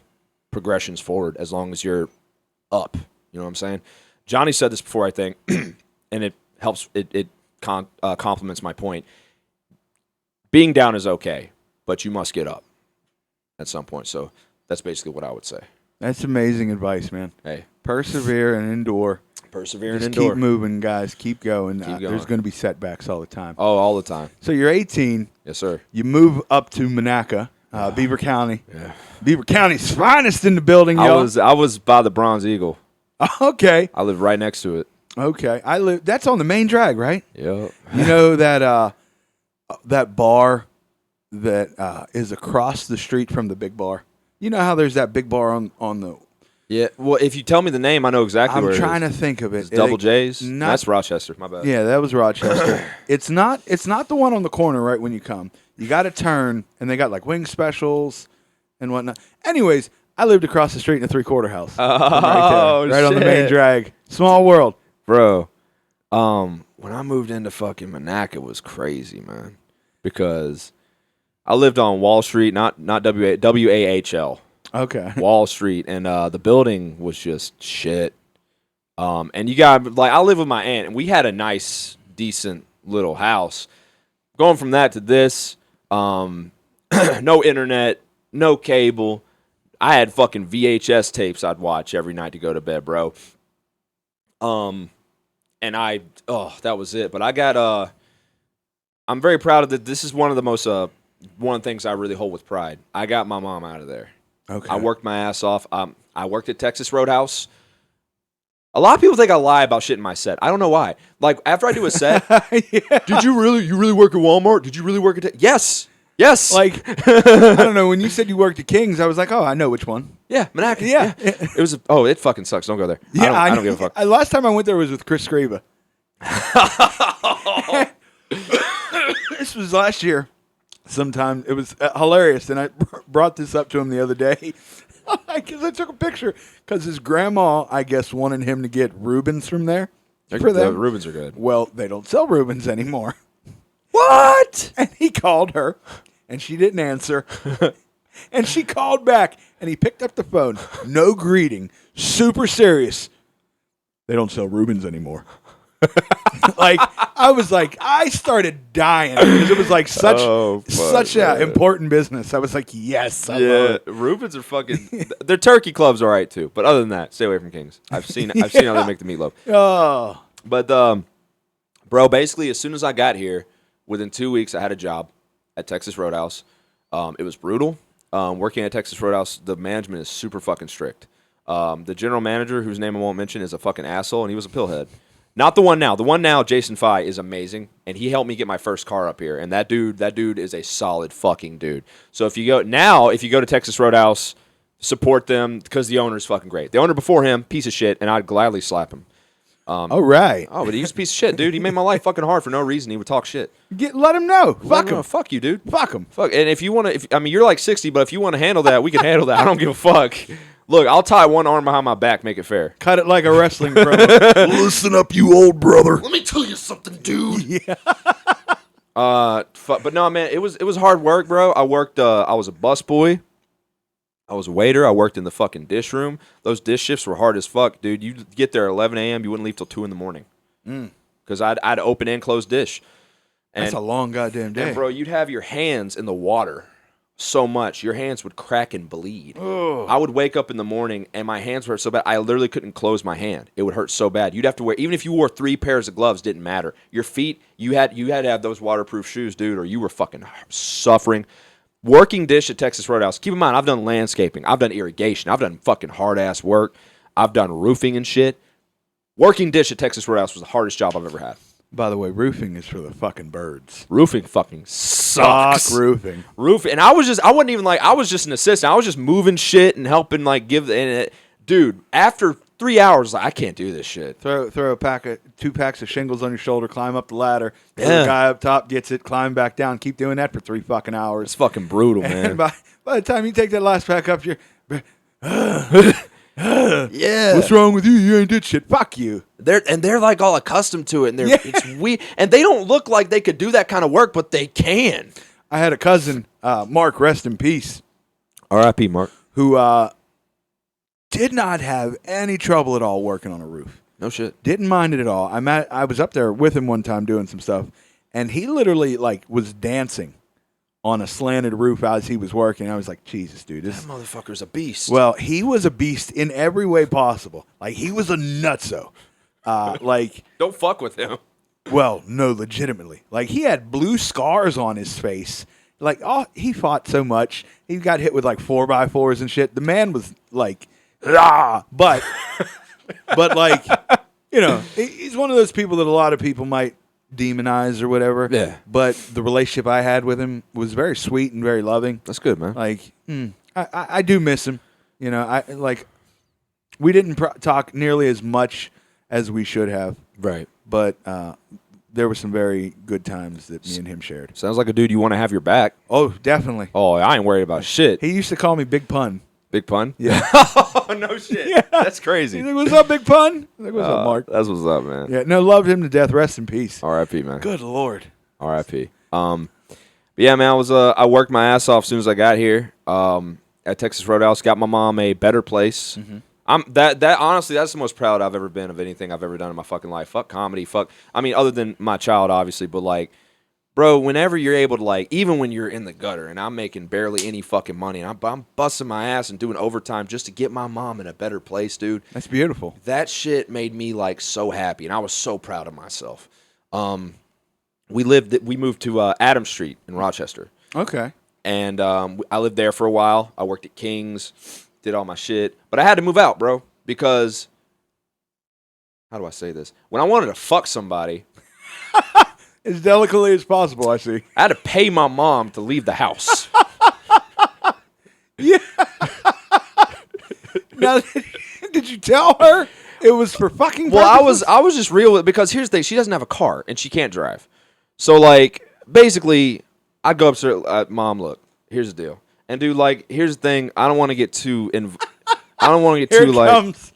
progressions forward as long as you're up. You know what I'm saying? Johnny said this before, I think, and it helps. It complements my point. Being down is okay, but you must get up at some point. So that's basically what I would say. That's amazing advice, man. Hey, persevere and endure. Persevere and Just endure. keep moving, guys. Keep going. Keep going. There's going to be setbacks all the time. Oh, all the time. So you're 18. Yes, sir. You move up to Monaca, Beaver County. Yeah. Beaver County's finest in the building, y'all. I was by the Bronze Eagle. Okay. I live right next to it. Okay. That's on the main drag, right? Yep. You know that bar that is across the street from the big bar? You know how there's that big bar on the Yeah. Well, if you tell me the name, I know exactly where it is. I'm trying to think of it. It's Double J's. Not, That's Rochester. My bad. Yeah, that was Rochester. It's not the one on the corner right when you come. You got to turn, and they got like wing specials and whatnot. Anyways, I lived across the street in a 3/4 house. Oh, right on the main shit. drag. Small world. Bro, when I moved into fucking Monaca, it was crazy, man. Because I lived on Wall Street, not WAHL. Okay. Wall Street, and the building was just shit. And you got, like, I live with my aunt, and we had a nice, decent little house. Going from that to this, no internet, no cable. I had fucking VHS tapes I'd watch every night to go to bed, bro. And that was it. But I got, I'm very proud of that. This is one of the most, one of the things I really hold with pride. I got my mom out of there. Okay. I worked my ass off. I worked at Texas Roadhouse. A lot of people think I lie about shit in my set. I don't know why. Like, after I do a set, Yeah. did you really work at Walmart? Did you really work at Yes. Like, I don't know. When you said you worked at King's, I was like, oh, I know which one. Yeah, Monaca. Yeah. It was. It fucking sucks. Don't go there. Yeah, I don't give a fuck. Last time I went there was with Chris Scriba. This was last year. Sometime it was hilarious, and I brought this up to him the other day because I took a picture because his grandma, I guess, wanted him to get Reubens from there for The them. Reubens are good. Well, they don't sell Reubens anymore. What? And he called her, and she didn't answer. And she called back, and he picked up the phone. No greeting. Super serious. They don't sell Reubens anymore. Like, I was like, I started dying because it was like such an important business. I was like, yes, I love it. Reubens are fucking. Their turkey clubs are alright too, but other than that, stay away from Kings. I've seen how they make the meatloaf. Oh, But bro, basically, as soon as I got here, within 2 weeks, I had a job at Texas Roadhouse. It was brutal. Working at Texas Roadhouse, the management is super fucking strict. The general manager, whose name I won't mention, is a fucking asshole, and he was a pillhead. Not the one now. The one now, Jason Fye, is amazing, and he helped me get my first car up here. And that dude is a solid fucking dude. So if you go to Texas Roadhouse, support them because the owner is fucking great. The owner before him, piece of shit, and I'd gladly slap him. all right. Oh, but he's a piece of shit, dude. He made my life fucking hard for no reason. He would talk shit. Let him know. Fuck him. Fuck you, dude. Fuck him. Fuck. And if you want to, you're like 60, but if you want to handle that, we can handle that. I don't give a fuck. Look, I'll tie one arm behind my back, make it fair. Cut it like a wrestling pro. Listen up, you old brother. Let me tell you something, dude. Yeah. But no, man, it was hard work, bro. I worked. I was a busboy. I was a waiter. I worked in the fucking dish room. Those dish shifts were hard as fuck, dude. You'd get there at 11 a.m. You wouldn't leave till 2 in the morning. Because I'd open and close dish. And, That's a long goddamn day. and, bro, you'd have your hands in the water so much. Your hands would crack and bleed. Ugh. I would wake up in the morning, and my hands hurt so bad, I literally couldn't close my hand. It would hurt so bad. You'd have to wear, even if you wore 3 pairs of gloves, didn't matter. Your feet, you had to have those waterproof shoes, dude, or you were fucking suffering. Working dish at Texas Roadhouse. Keep in mind, I've done landscaping. I've done irrigation. I've done fucking hard-ass work. I've done roofing and shit. Working dish at Texas Roadhouse was the hardest job I've ever had. By the way, roofing is for the fucking birds. Roofing fucking sucks. Fuck roofing. Roofing. And I was just an assistant. I was just moving shit and helping, like, dude, after 3 hours, like, I can't do this shit. Throw a 2 packs of shingles on your shoulder, climb up the ladder. Yeah. The guy up top gets it, climb back down. Keep doing that for 3 fucking hours. It's fucking brutal, And man. by the time you take that last pack up, you're, Yeah. what's wrong with you? You ain't did shit. Fuck you. They're like all accustomed to it, and Yeah. it's weird. And they don't look like they could do that kind of work, but they can. I had a cousin, Mark, rest in peace, R.I.P. Mark. who did not have any trouble at all working on a roof. No shit. Didn't mind it at all. I was up there with him one time doing some stuff, and he literally was dancing on a slanted roof as he was working. I was like, Jesus, dude. That motherfucker's a beast. Well, he was a beast in every way possible. Like, he was a nutso. Don't fuck with him. Well, no, legitimately. Like, he had blue scars on his face. Like, he fought so much. He got hit with, 4x4s and shit. The man was like, ah! But he's one of those people that a lot of people might demonize or whatever. Yeah. But the relationship I had with him was very sweet and very loving. That's good, man. I do miss him. We didn't talk nearly as much as we should have, Right. but there were some very good times that me and him shared. Sounds like a dude you want to have your back. Oh, definitely. Oh, I ain't worried about shit. He used to call me Big Pun. Big Pun? Yeah. Oh, no shit. Yeah. That's crazy. He's like, what's up, Big Pun? I'm like, what's up, Mark? That's what's up, man. Yeah, no, loved him to death. Rest in peace. R.I.P., man. Good Lord. R.I.P. But yeah, man, I worked my ass off as soon as I got here. At Texas Roadhouse, got my mom a better place. That honestly, that's the most proud I've ever been of anything I've ever done in my fucking life. Fuck comedy, other than my child, obviously, but like, bro, whenever you're able to, like, even when you're in the gutter and I'm making barely any fucking money and I'm busting my ass and doing overtime just to get my mom in a better place, dude. That's beautiful. That shit made me, like, so happy, and I was so proud of myself. We moved to Adams Street in Rochester. Okay. And I lived there for a while. I worked at King's, did all my shit. But I had to move out, bro, because, how do I say this? When I wanted to fuck somebody, As delicately as possible, I see. I had to pay my mom to leave the house. Yeah. Now, did you tell her it was for fucking Well, purposes? I was just real with it because here's the thing. She doesn't have a car, and she can't drive. So, like, basically, I'd go up to her, Mom, look, here's the deal. And, dude, like, here's the thing. I don't want to get too I don't want to get Here too, it like, comes.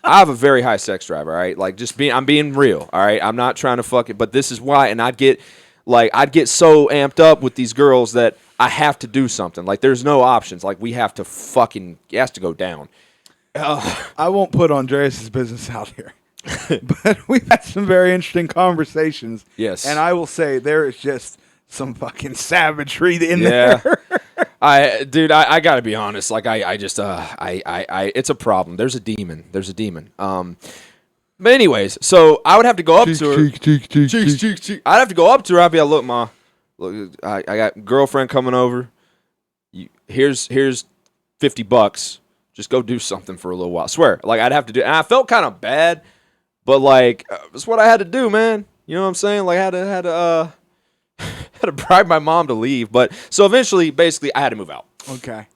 I have a very high sex drive, all right? Like, I'm being real, all right? I'm not trying to fuck it, but this is why. And I'd get so amped up with these girls that I have to do something. Like, there's no options. Like, we have to it has to go down. I won't put Andreas' business out here. But we've had some very interesting conversations. Yes. And I will say there is just some fucking savagery in Yeah. there. I gotta be honest. Like, it's a problem. There's a demon. But anyways, so I would have to go up to her. Cheeks. I'd have to go up to her. I'd be like, look, Ma, look, I got a girlfriend coming over. Here's $50. Just go do something for a little while. I swear. Like, I'd have to do, and I felt kind of bad, but like, it's what I had to do, man. You know what I'm saying? Like, I had to bribe my mom to leave. But so eventually, basically, I had to move out. Okay.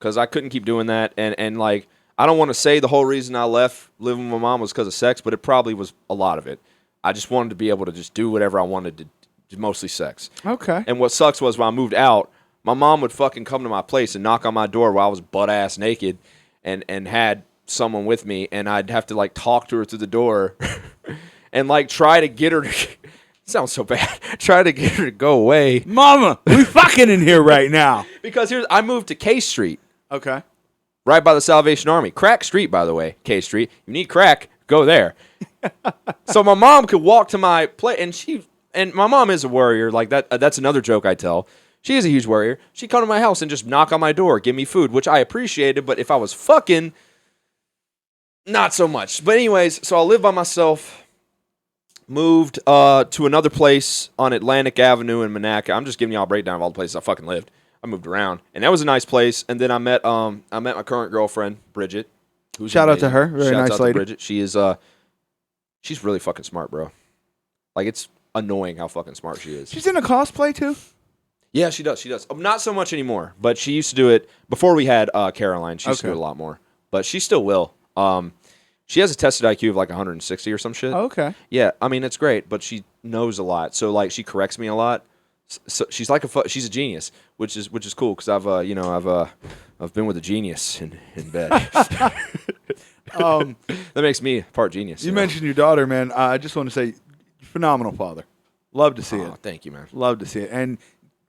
Because I couldn't keep doing that. And like, I don't want to say the whole reason I left living with my mom was because of sex, but it probably was a lot of it. I just wanted to be able to just do whatever I wanted to do, mostly sex. Okay. And what sucks was when I moved out, my mom would fucking come to my place and knock on my door while I was butt-ass naked and had someone with me, and I'd have to, like, talk to her through the door and, like, try to get her to... sounds so bad. Try to get her to go away. Mama, we fucking in here right now. Because I moved to K Street. Okay. Right by the Salvation Army. Crack Street, by the way, K Street. You need crack, go there. So my mom could walk to my place, and my mom is a warrior. Like, that's another joke I tell. She is a huge warrior. She'd come to my house and just knock on my door, give me food, which I appreciated, but if I was fucking, not so much. But anyways, so I live by myself, moved to another place on Atlantic Avenue in Monaca. I'm just giving y'all a breakdown of all the places I fucking lived. I moved around, and that was a nice place. And then I met my current girlfriend, Bridget. Who's Shout out amazing. to her. Very Shouts nice out to lady. Bridget. She is she's really fucking smart, bro. Like, it's annoying how fucking smart she is. She's in a cosplay too? Yeah, she does. Not so much anymore, but she used to do it before we had Caroline. She used to do it a lot more, but she still will. She has a tested IQ of like 160 or some shit. Oh, okay. Yeah, I mean, it's great, but she knows a lot. So, like, she corrects me a lot. So she's like she's a genius, which is cool because I've been with a genius in bed. That makes me part genius. You know? mentioned your daughter, man. I just want to say, phenomenal father. Love to see it. Thank you, man. Love to see it. And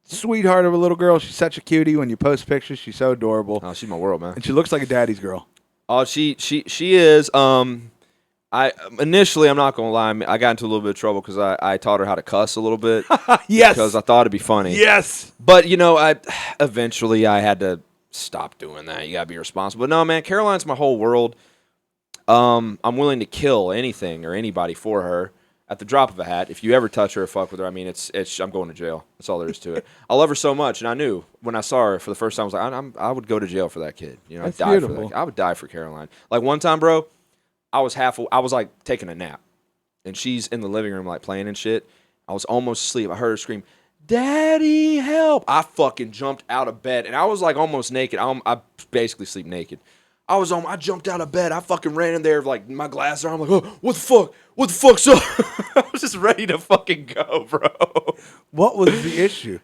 sweetheart of a little girl. She's such a cutie. When you post pictures, she's so adorable. Oh, she's my world, man. And she looks like a daddy's girl. Oh, she is. Initially, I'm not gonna lie, I got into a little bit of trouble because I taught her how to cuss a little bit. Yes. Because I thought it'd be funny. Yes. But eventually I had to stop doing that. You gotta be responsible. But no, man, Caroline's my whole world. I'm willing to kill anything or anybody for her at the drop of a hat. If you ever touch her or fuck with her, I mean, I'm going to jail. That's all there is to it. I love her so much, and I knew when I saw her for the first time, I was like, I would go to jail for that kid. You know, That's I'd die beautiful. for that. I would die for Caroline. Like, one time, bro, I was like taking a nap, and she's in the living room like playing and shit. I was almost asleep. I heard her scream, "Daddy, help!" I fucking jumped out of bed, and I was like almost naked. I basically sleep naked. I jumped out of bed. I fucking ran in there like my glasses on. I'm like, oh, what the fuck? What the fuck's up? I was just ready to fucking go, bro. What was the issue?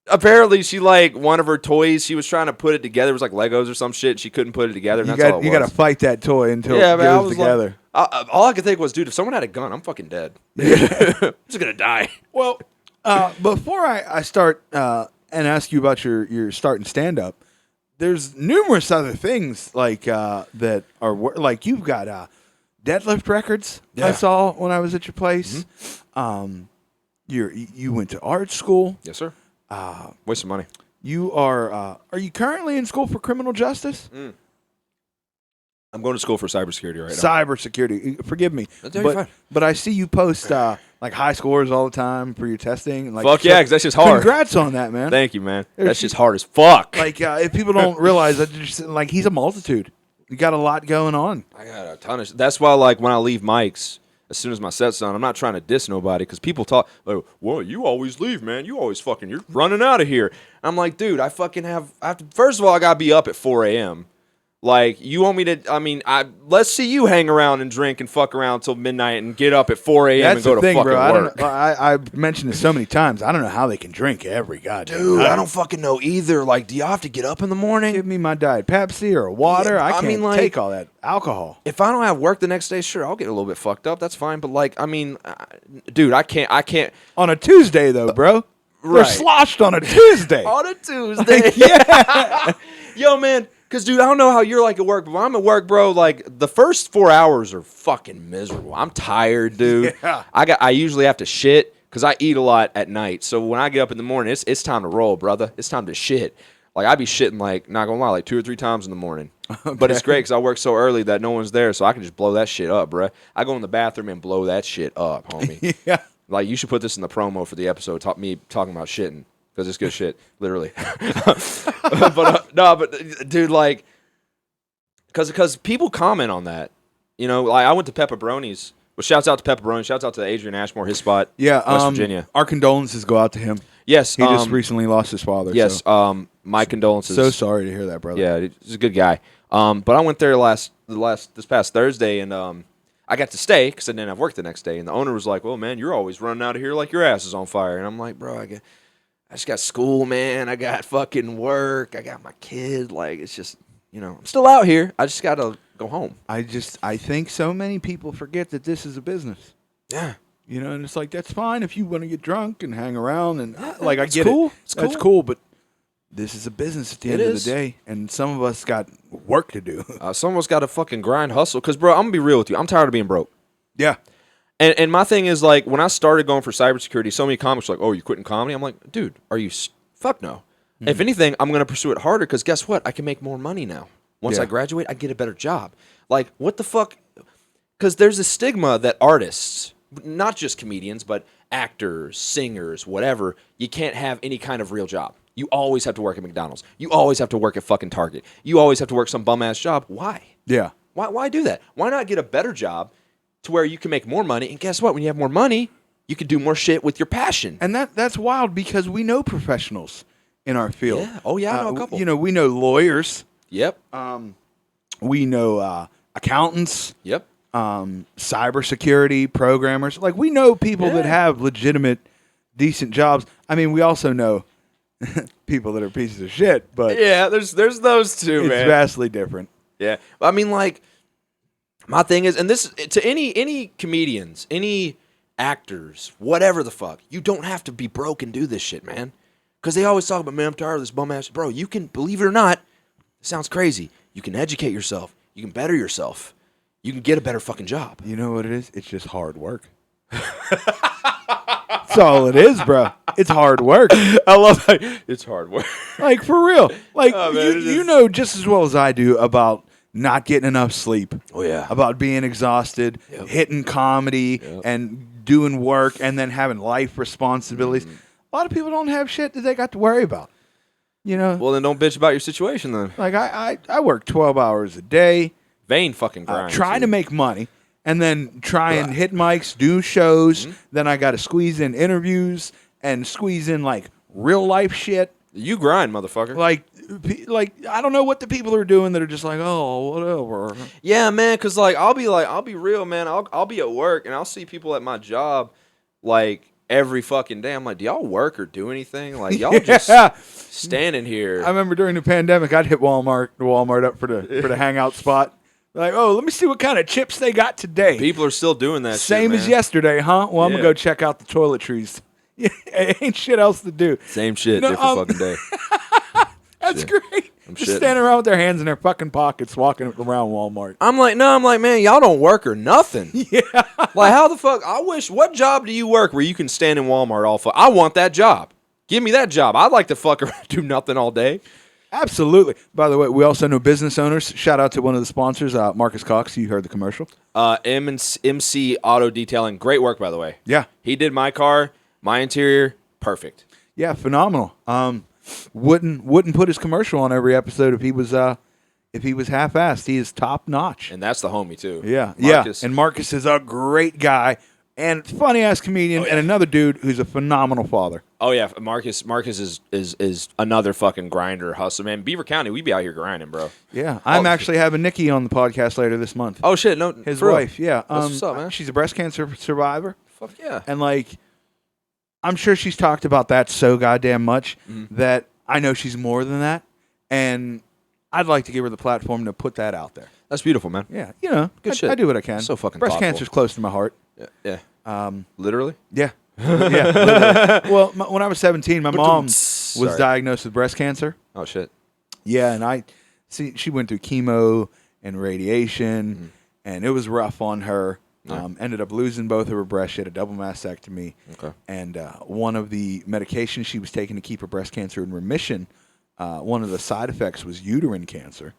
Apparently, she like one of her toys. She was trying to put it together. It was like Legos or some shit. She couldn't put it together. And You that's all it got was. to fight that toy until Yeah, it man, I goes was together. like, all I could think was, dude, if someone had a gun, I'm fucking dead. I'm just gonna die. Well, before I start and ask you about your starting stand up, there's numerous other things like that are like you've got deadlift records. I Yeah. saw when I was at your place. You went to art school. Yes, sir. Waste of money. You are you currently in school for criminal justice? I'm going to school for cybersecurity right now. Cybersecurity. Forgive me, That's totally fine. but I see you post like high scores all the time for your testing. And, like, Fuck yeah, 'cause that's just hard. Congrats on that, man. Thank you, man. That's just hard as fuck. Like if people don't realize that, just like he's a multitude. You got a lot going on. I got a ton of. That's why, like, when I leave mics, as soon as my set's done, I'm not trying to diss nobody because people talk. Like, well, you always leave, man. You always fucking. You're running out of here. I'm like, dude, I fucking have. I have to, first of all, I gotta be up at 4 a.m. Like, you want me to? I mean, let's see you hang around and drink and fuck around till midnight and get up at 4 a.m. That's and go the to thing, fucking bro. work. I've mentioned it so many times. I don't know how they can drink every goddamn Dude, night. I don't fucking know either. Like, do y'all have to get up in the morning? Give me my Diet Pepsi or water. Yeah, I I can't mean, like- take all that alcohol. If I don't have work the next day, sure, I'll get a little bit fucked up. That's fine. But like, I mean, dude, I can't. On a Tuesday, though, bro. They're right. sloshed on a Tuesday. On a Tuesday. Yeah. Yo, man. Because, dude, I don't know how you're like at work, but when I'm at work, bro, like, the first 4 hours are fucking miserable. I'm tired, dude. Yeah. I usually have to shit because I eat a lot at night. So when I get up in the morning, it's time to roll, brother. It's time to shit. Like, I be shitting, like, not gonna lie, like 2 or 3 times in the morning. Okay. But it's great because I work so early that no one's there, so I can just blow that shit up, bro. I go in the bathroom and blow that shit up, homie. Yeah. Like, you should put this in the promo for the episode, me talking about shitting, because it's good shit, literally. But dude, like, because people comment on that. You know, like, I went to Pepperoni's. Well, shouts out to Pepperoni. Shouts out to Adrian Ashmore, his spot, Yeah. West Virginia. Our condolences go out to him. Yes. He just recently lost his father. Yes. So, My condolences. so sorry to hear that, brother. Yeah, he's a good guy. But I went there this past Thursday, and I got to stay because I didn't have work the next day. And the owner was like, "Well, man, you're always running out of here like your ass is on fire." And I'm like, "Bro, I just got school, man. I got fucking work. I got my kid. Like, it's just, I'm still out here. I just gotta go home." I think so many people forget that this is a business. Yeah. And it's like, that's fine if you want to get drunk and hang around and like, I it's get cool. it. It's That's cool. cool, but this is a business at the end of is. the day, and some of us got work to do. Some of us got to fucking grind hustle. Because, bro, I'm gonna be real with you. I'm tired of being broke. Yeah. And my thing is, like, when I started going for cybersecurity, so many comics were like, "Oh, you quitting comedy?" I'm like, dude, are you? Fuck no. Mm-hmm. If anything, I'm going to pursue it harder because guess what? I can make more money now. Once Yeah. I graduate, I get a better job. Like, what the fuck? Because there's a stigma that artists, not just comedians, but actors, singers, whatever, you can't have any kind of real job. You always have to work at McDonald's. You always have to work at fucking Target. You always have to work some bum-ass job. Why? Yeah. Why do that? Why not get a better job to where you can make more money? And guess what? When you have more money, you can do more shit with your passion. And that's wild because we know professionals in our field. Yeah. Oh, yeah, I know a couple. We know lawyers. Yep. We know accountants. Yep. Cybersecurity programmers. Like, we know people that have legitimate, decent jobs. I mean, we also know people that are pieces of shit, but Yeah, there's those two, it's man. vastly different. Yeah. I mean, like, my thing is, and this to any comedians, any actors, whatever the fuck, you don't have to be broke and do this shit, man. Because they always talk about, man, I'm tired of this bum ass. Bro, you can, believe it or not, it sounds crazy. You can educate yourself. You can better yourself. You can get a better fucking job. You know what it is? It's just hard work. That's all it is, bro. It's hard work. I love that. It's hard work. Like, for real. Like, Oh, man, you know just as well as I do about not getting enough sleep. Oh, yeah. About being exhausted, Yep. hitting comedy, Yep. and doing work, and then having life responsibilities. A lot of people don't have shit that they got to worry about. Well, then don't bitch about your situation, then. Like, I work 12 hours a day, Vain fucking grind. trying to make money, and then try and hit mics, do shows. Then I got to squeeze in interviews and squeeze in, like, real life shit. You grind, motherfucker. Like, like I don't know what the people are doing that are just like, oh, whatever. Yeah, man, because like I'll be real, man. I'll be at work and I'll see people at my job like every fucking day. I'm like, do y'all work or do anything? Like y'all just standing here. I remember during the pandemic, I'd hit Walmart up for the hangout spot. Like, oh, let me see what kind of chips they got today. People are still doing that. Same shit, as man. yesterday, huh? Well, I'm gonna go check out the toiletries. Ain't shit else to do. Same shit, No, different fucking day. That's great. Just shitting. standing around with their hands in their fucking pockets, walking around Walmart. I'm like, man, y'all don't work or nothing. Yeah. Like, how the fuck? What job do you work where you can stand in Walmart all fuck? I want that job. Give me that job. I'd like to fuck around, do nothing all day. Absolutely. By the way, we also know business owners. Shout out to one of the sponsors, Marcus Cox. You heard the commercial. MC Auto Detailing. Great work, by the way. Yeah. He did my car, my interior, perfect. Yeah, phenomenal. Wouldn't put his commercial on every episode if he was half-assed. He is top notch. And that's the homie too. Yeah, Marcus. yeah. And Marcus is a great guy and funny ass comedian, and another dude who's a phenomenal father. Oh yeah, Marcus is another fucking grinder, hustler, man. Beaver County, we be out here grinding, bro. Yeah, I'm actually having Nikki on the podcast later this month. Oh shit, no, his for real? wife. Yeah, That's what's up, man. She's a breast cancer survivor. Fuck yeah. And like, I'm sure she's talked about that so goddamn much Mm-hmm. that I know she's more than that, and I'd like to give her the platform to put that out there. That's beautiful, man. Yeah, Good shit. I do what I can. So fucking breast thoughtful. cancer's close to my heart. Yeah. Literally. Yeah, yeah. Literally. Well, when I was 17, my mom was Sorry. diagnosed with breast cancer. Oh shit. Yeah, and she went through chemo and radiation, and it was rough on her. Yeah. Ended up losing both of her breasts. She had a double mastectomy. Okay. And one of the medications she was taking to keep her breast cancer in remission, one of the side effects was uterine cancer.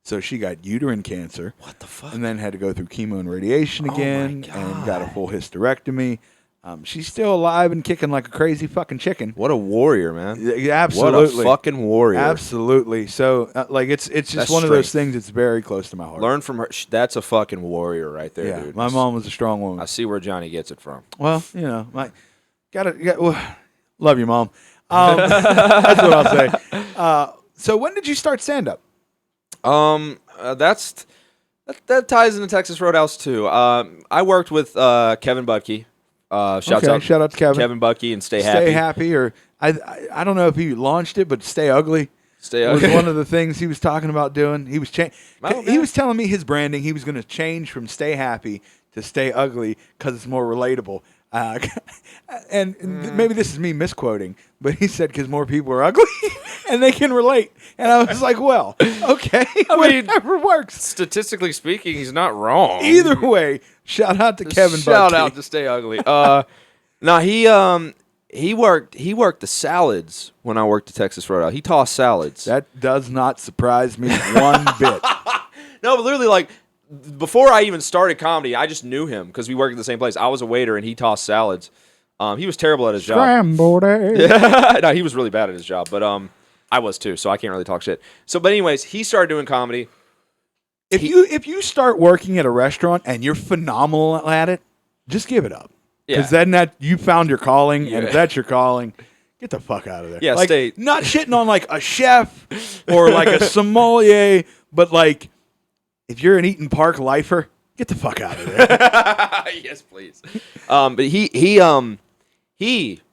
So she got uterine cancer. What the fuck? And then had to go through chemo and radiation Oh again, my and got a God. full hysterectomy. She's still alive and kicking like a crazy fucking chicken. What a warrior, man. Yeah, absolutely. What a fucking warrior. Absolutely. So, like, it's just That's one of those strength. things that's very close to my heart. Learn from her. That's a fucking warrior right there, Yeah, dude. my mom was a strong woman. I see where Johnny gets it from. Well, you know, love you, Mom. That's what I'll say. So, when did you start stand up? That ties into Texas Roadhouse too. I worked with Kevin Butke. Shout out to Kevin. Butke and Stay Stay Happy. happy, or I don't know if he launched it, but Stay Ugly Stay was Ugly. one of the things he was talking about doing. He was Oh, he man. was telling me his branding. He was going to change from Stay Happy to Stay Ugly because it's more relatable. Maybe this is me misquoting, but he said because more people are ugly and they can relate. And I was like, well, okay, whatever works. Statistically speaking, he's not wrong. Either way, shout out to Kevin. Shout Butke. out to Stay Ugly. No, he worked the salads when I worked at Texas Roadhouse. He tossed salads. That does not surprise me one bit. No, but literally, like, before I even started comedy, I just knew him because we worked at the same place. I was a waiter, and he tossed salads. He was terrible at his job. Scrambled eggs. No, he was really bad at his job, but I was too, so I can't really talk shit. So, but anyways, he started doing comedy. If you start working at a restaurant and you're phenomenal at it, just give it up. Because then you found your calling, and if that's your calling, get the fuck out of there. Yeah, like, stay. Not shitting on like a chef or like a sommelier, but like if you're an Eaton Park lifer, get the fuck out of there. Yes, please. But he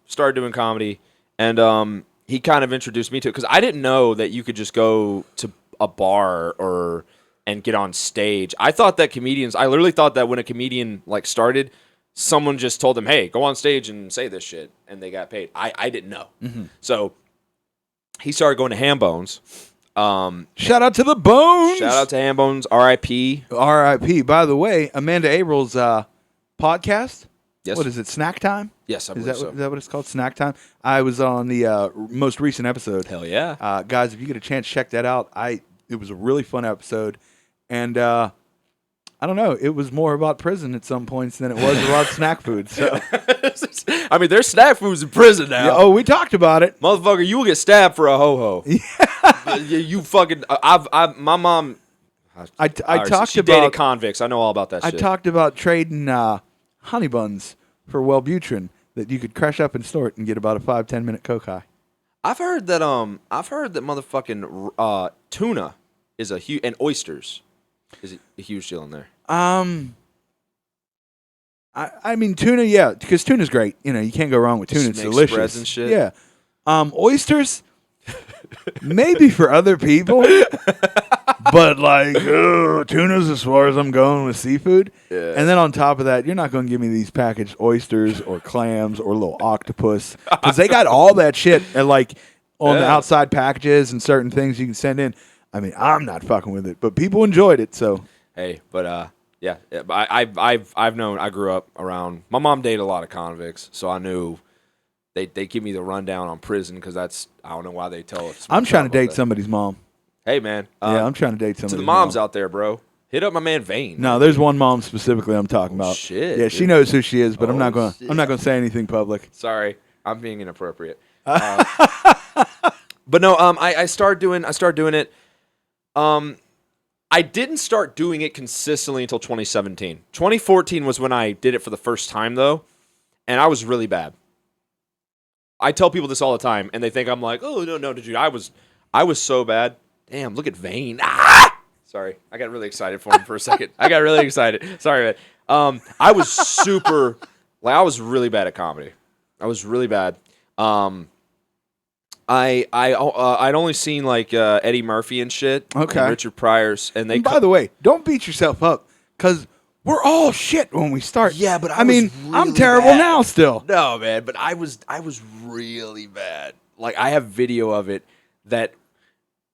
started doing comedy, and he kind of introduced me to it because I didn't know that you could just go to a bar and get on stage. I thought that I literally thought that when a comedian like started, someone just told them, "Hey, go on stage and say this shit," and they got paid. I didn't know. Mm-hmm. So he started going to Ham Bones. Shout out to the Bones. Shout out to Ham Bones, R.I.P. R.I.P. By the way, Amanda April's podcast. Yes. What is it? Snack Time? Yes, I Is believe that, so. is that what it's called? Snack Time? I was on the most recent episode. Hell yeah. Guys, if you get a chance, check that out. It was a really fun episode. And I don't know. It was more about prison at some points than it was about snack food. So, I mean, there's snack foods in prison now. yeah, we talked about it. Motherfucker, you will get stabbed for a ho-ho. Yeah. You fucking... my mom... I talked she about dated convicts. I know all about that I shit. talked about trading honey buns for Wellbutrin that you could crush up and snort and get about a 5-10 minute coke high. I've heard that motherfucking tuna is a huge, and oysters is a huge deal in there. I mean tuna, yeah, because tuna's great. You know, you can't go wrong with tuna. It's Snake delicious. spreads and shit. Yeah. Oysters, maybe for other people, but like tuna's as far as I'm going with seafood. Yeah. And then on top of that, you're not going to give me these packaged oysters or clams or little octopus because they got all that shit like on the outside packages and certain things you can send in. I mean, I'm not fucking with it, but people enjoyed it. So hey, but yeah, I've known. I grew up around. My mom dated a lot of convicts, so I knew they give me the rundown on prison because I don't know why they tell us. I'm trying to date somebody's mom. Hey man, Yeah, I'm trying to date somebody's to the moms mom. out there, bro. Hit up my man Vane. No, there's one mom specifically I'm talking about. Shit, yeah, dude. she knows who she is, but I'm not shit. gonna say anything public. Sorry, I'm being inappropriate. But no, I started doing it. I didn't start doing it consistently until 2017. 2014 was when I did it for the first time, though, and I was really bad. I tell people this all the time, and they think I'm like, oh, no, dude, I was so bad. Damn, look at Vane. Ah! Sorry, I got really excited for him for a second. I got really excited. Sorry, man. I was super, I was really bad at comedy. I was really bad. I'd only seen like Eddie Murphy and shit. Okay. And Richard Pryor's, and they. And by the way, don't beat yourself up because we're all shit when we start. Yeah, but I mean, was I'm really terrible bad. now still. No, man, but I was really bad. Like I have video of it that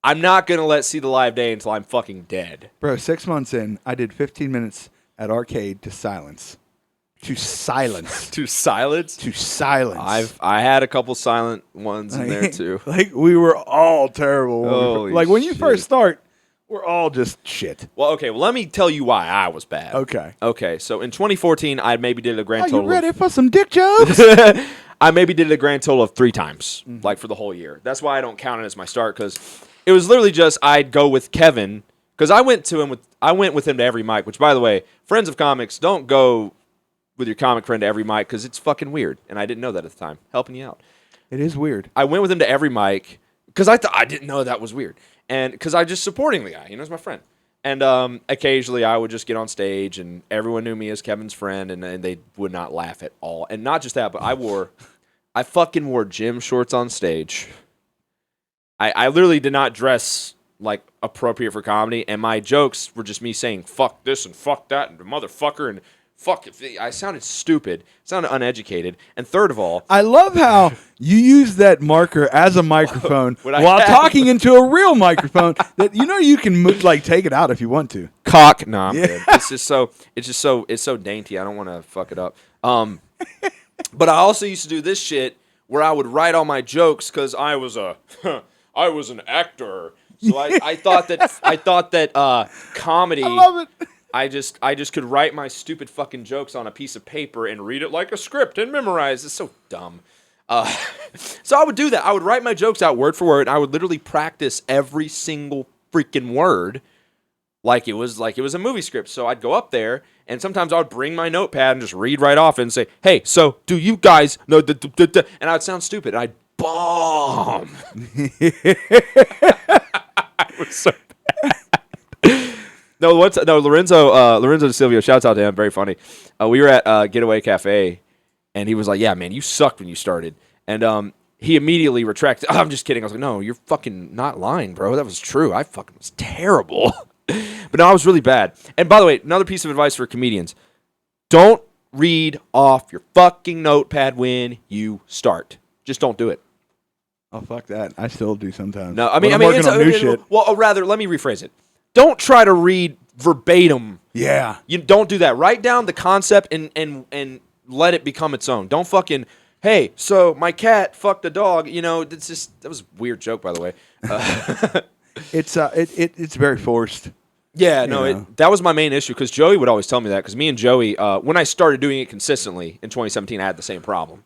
I'm not gonna let see the live day until I'm fucking dead. Bro, 6 months in, I did 15 minutes at arcade to silence. To silence. To silence. To silence. I had a couple silent ones in there too. Like we were all terrible. Holy like when you shit. first start, we're all just shit. Well, okay. Well, let me tell you why I was bad. Okay. Okay. So in 2014, I maybe did a grand Are you total. ready for some dick jokes? I maybe did a grand total of 3 times, like for the whole year. That's why I don't count it as my start because it was literally just I'd go with Kevin because I went with him to every mic. Which, by the way, friends of comics, don't go with your comic friend to every mic because it's fucking weird, and I didn't know that at the time. Helping you out. It is weird. I went with him to every mic because I didn't know that was weird, and because I just supporting the guy, he's my friend. And occasionally I would just get on stage, and everyone knew me as Kevin's friend, and they would not laugh at all. And not just that, but I fucking wore gym shorts on stage. I literally did not dress like appropriate for comedy, and my jokes were just me saying fuck this and fuck that and motherfucker and fuck it. I sounded stupid, sounded uneducated, and third of all, I love how you use that marker as a microphone When I while have- talking into a real microphone that you can like take it out if you want to. cock. No, I'm good. It's so dainty. I don't want to fuck it up. But I also used to do this shit where I would write all my jokes because I was an actor. So I thought that comedy. I love it. I just could write my stupid fucking jokes on a piece of paper and read it like a script and memorize. It's so dumb. So I would do that. I would write my jokes out word for word. And I would literally practice every single freaking word like it was a movie script. So I'd go up there, and sometimes I would bring my notepad and just read right off and say, "Hey, so do you guys know the?" And I would sound stupid. And I'd bomb. I was so bad. Lorenzo De Silvio, shouts out to him, very funny. We were at Getaway Cafe, and he was like, "Yeah, man, you sucked when you started." And he immediately retracted. "Oh, I'm just kidding." I was like, "No, you're fucking not lying, bro. That was true. I fucking was terrible." But no, I was really bad. And by the way, another piece of advice for comedians: don't read off your fucking notepad when you start. Just don't do it. Oh, fuck that. I still do sometimes. No, I mean, I'm working on new shit. Well, or rather, let me rephrase it. Don't try to read verbatim. Yeah. You don't do that. Write down the concept and let it become its own. Don't fucking, hey, so my cat fucked a dog. It's just, that was a weird joke, by the way. It's very forced. Yeah, no, that was my main issue because Joey would always tell me that because me and Joey, when I started doing it consistently in 2017, I had the same problem.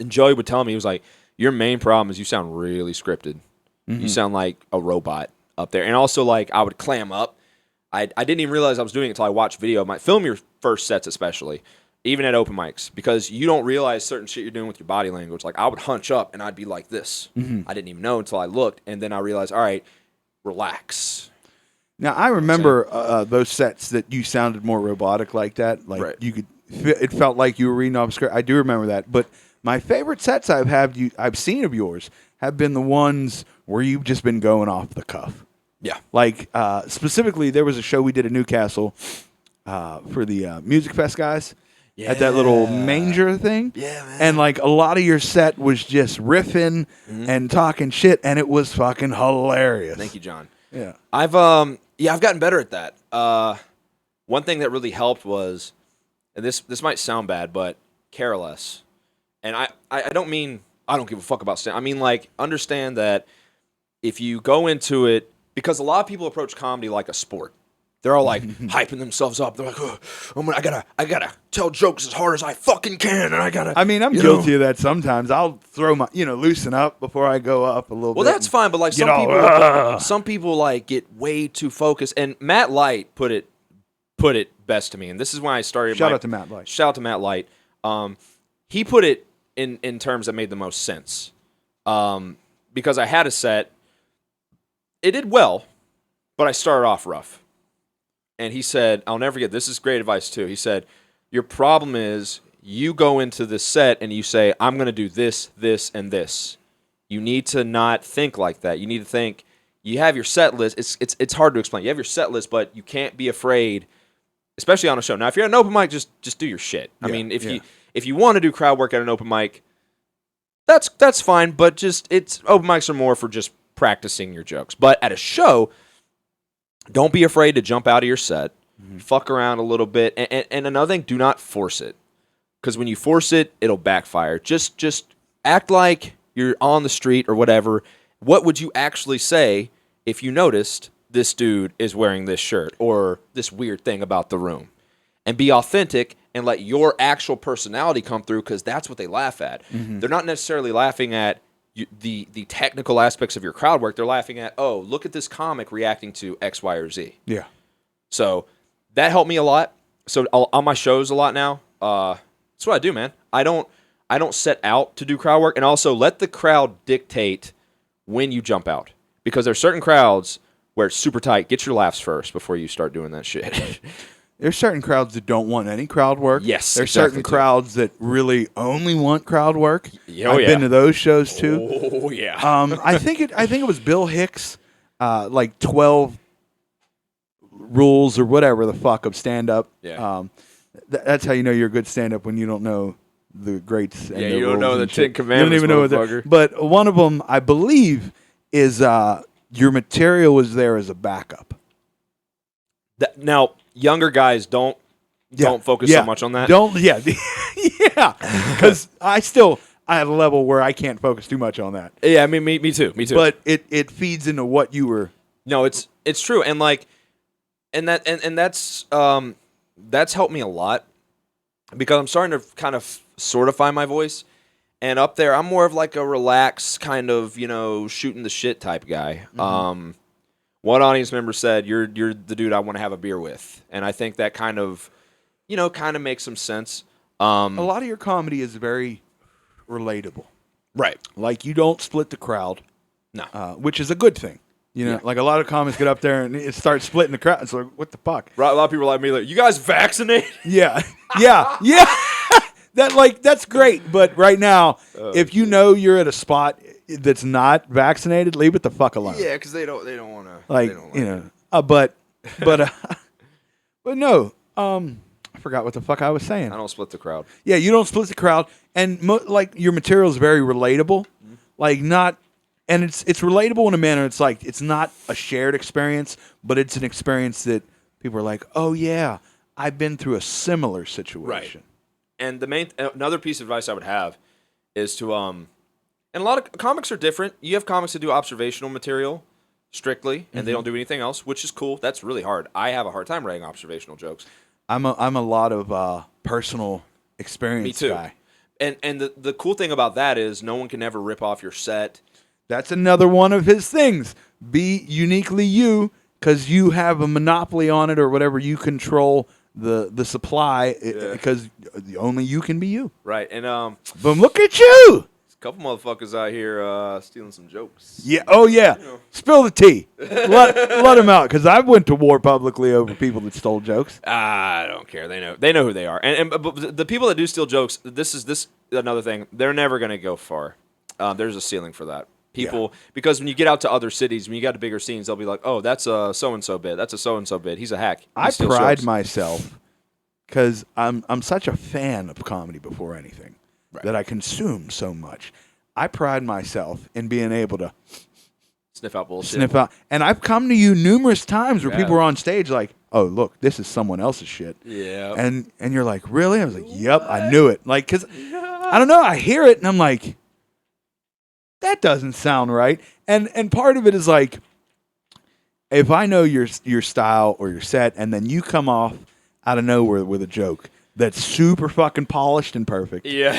And Joey would tell me, he was like, your main problem is you sound really scripted. Mm-hmm. You sound like a robot up there. And also, like, I would clam up. I didn't even realize I was doing it until I watched video. Film your first sets especially. even at open mics, because you don't realize certain shit you're doing with your body language. Like, I would hunch up and I'd be like this. I didn't even know until I looked, and then I realized, all right, relax. Now, I remember those sets that you sounded more robotic like that. Like, you could, it felt like you were reading off a script. I do remember that. But my favorite sets I've seen of yours have been the ones where you've just been going off the cuff. Yeah. Like, specifically, there was a show we did in Newcastle for the Music Fest guys at that little manger thing. Yeah, man. And, like, a lot of your set was just riffing and talking shit, and it was fucking hilarious. Thank you, John. Yeah. I've gotten better at that. One thing that really helped was, and this might sound bad, but care less. And I don't mean I don't give a fuck about stand. I mean, like, understand that if you go into it, because a lot of people approach comedy like a sport. They're all like hyping themselves up. They're like, oh, I gotta tell jokes as hard as I fucking can, and I gotta. I mean, I'm guilty of that sometimes. I'll throw my, loosen up before I go up a little bit. Well, that's fine, but like some people like get way too focused. And Matt Light put it best to me, and this is when I started. Shout out to Matt Light. Shout out to Matt Light. He put it in terms that made the most sense. Because I had a set. It did well, but I started off rough. And he said, I'll never forget, this is great advice too. He said, your problem is you go into the set and you say, I'm going to do this, this, and this. You need to not think like that. You need to think, you have your set list. It's hard to explain. You have your set list, but you can't be afraid, especially on a show. Now, if you're at an open mic, just do your shit. I mean, if you want to do crowd work at an open mic, that's fine, but open mics are more for just practicing your jokes. But at a show, don't be afraid to jump out of your set, fuck around a little bit, and another thing, do not force it. Because when you force it, it'll backfire. Just act like you're on the street or whatever. What would you actually say if you noticed this dude is wearing this shirt or this weird thing about the room? And be authentic and let your actual personality come through, because that's what they laugh at. They're not necessarily laughing at the technical aspects of your crowd work. They're laughing at, oh, look at this comic reacting to X, Y, or Z. Yeah. So that helped me a lot. So on my shows a lot now, that's what I do, man. I don't set out to do crowd work, and also let the crowd dictate when you jump out, because there's certain crowds where it's super tight. Get your laughs first before you start doing that shit. There's certain crowds that don't want any crowd work. Yes, There's exactly certain crowds that really only want crowd work. Oh, I've been to those shows too. Oh yeah. I think it was Bill Hicks, like 12 rules or whatever the fuck of stand up. Yeah. That's how you know you're a good stand up, when you don't know the greats. And You don't know the and 10 shit. Commandments. You don't even know what they're. But one of them, I believe, is your material was there as a backup. Now, younger guys don't focus so much on that. Because I at a level where I can't focus too much on that. Yeah, I mean, me too. But it feeds into what you were. No, it's true, and that's helped me a lot, because I'm starting to kind of sort of find my voice. And up there, I'm more of like a relaxed kind of, shooting the shit type guy. One audience member said, "You're the dude I want to have a beer with," and I think that kind of makes some sense. A lot of your comedy is very relatable, Right? like you don't split the crowd, No. Which is a good thing. Yeah. Like a lot of comics get up there and it starts splitting the crowd. It's like, what the fuck? Right, a lot of people are like me, like, you guys vaccinated? Yeah. That's great. But right now, if you know you're at a spot that's not vaccinated, leave it the fuck alone. Yeah, because they don't want to. Like, but no. I forgot what the fuck I was saying. I don't split the crowd. Yeah, you don't split the crowd, and like your material is very relatable. Like and it's relatable in a manner. It's like it's not a shared experience, but it's an experience that people are like, oh yeah, I've been through a similar situation. And another piece of advice I would have is to and a lot of comics are different. You have comics that do observational material strictly, and they don't do anything else, which is cool. That's really hard. I have a hard time writing observational jokes. I'm a lot of personal experience Me too. guy. And the cool thing about that is no one can ever rip off your set. That's another one of his things. Be uniquely you, because you have a monopoly on it or whatever. You control the supply because only you can be you. Right. And But look at you. a couple motherfuckers out here stealing some jokes. Yeah. Oh yeah. Spill the tea. Let them out because I went to war publicly over people that stole jokes. I don't care. They know who they are. And but the people that do steal jokes, this is another thing. They're never going to go far. There's a ceiling for that. People, because when you get out to other cities, when you got to bigger scenes, they'll be like, "Oh, that's a so and so bit. That's a so and so bit. He's a hack." I pride myself because I'm such a fan of comedy before anything that I consume so much. I pride myself in being able to sniff out bullshit. Sniff out, and I've come to you numerous times where people are on stage like, "Oh, look, this is someone else's shit." Yeah, and you're like, "Really?" I was like, "Yep, I knew it." Like, cause I don't know, I hear it and I'm like, that doesn't sound right. And part of it is like, if I know your style or your set, and then you come off out of nowhere with a joke that's super fucking polished and perfect. Yeah.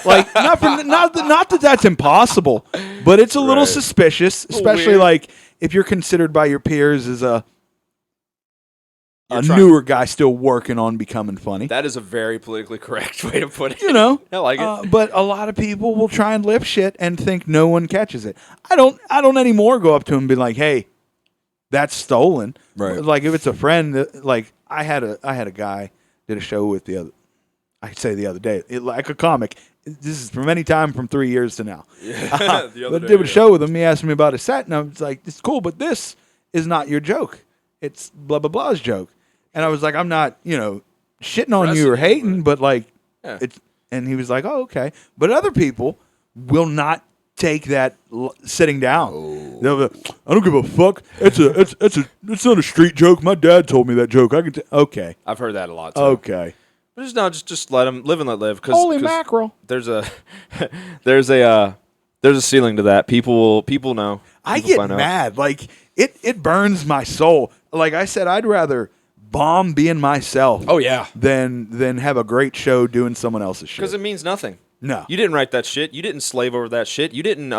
Like not that that's impossible, but it's a little suspicious, especially like if you're considered by your peers as a newer guy still working on becoming funny. That is a very politically correct way to put it. You know, I like it. But a lot of people will try and lift shit and think no one catches it. I don't anymore go up to him and be like, "Hey, that's stolen." Right. Like if it's a friend, like I had a guy did a show with the other day, like a comic. This is from any time from 3 years to now. Yeah. But did a show with him. He asked me about his set, and I was like, "It's cool, but this is not your joke. It's blah blah blah's joke." And I was like, I'm not, shitting on you or hating, but like, it's. And he was like, "Oh, okay." But other people will not take that sitting down. They'll be like, "I don't give a fuck. It's not a street joke. My dad told me that joke. I can." Okay. I've heard that a lot too. Okay. But just let them live and let live. Holy mackerel! There's a ceiling to that. People know. I get mad. Like it burns my soul. Like I said, I'd rather bomb being myself. Oh yeah. Than have a great show doing someone else's shit. Because it means nothing. No. You didn't write that shit. You didn't slave over that shit. You didn't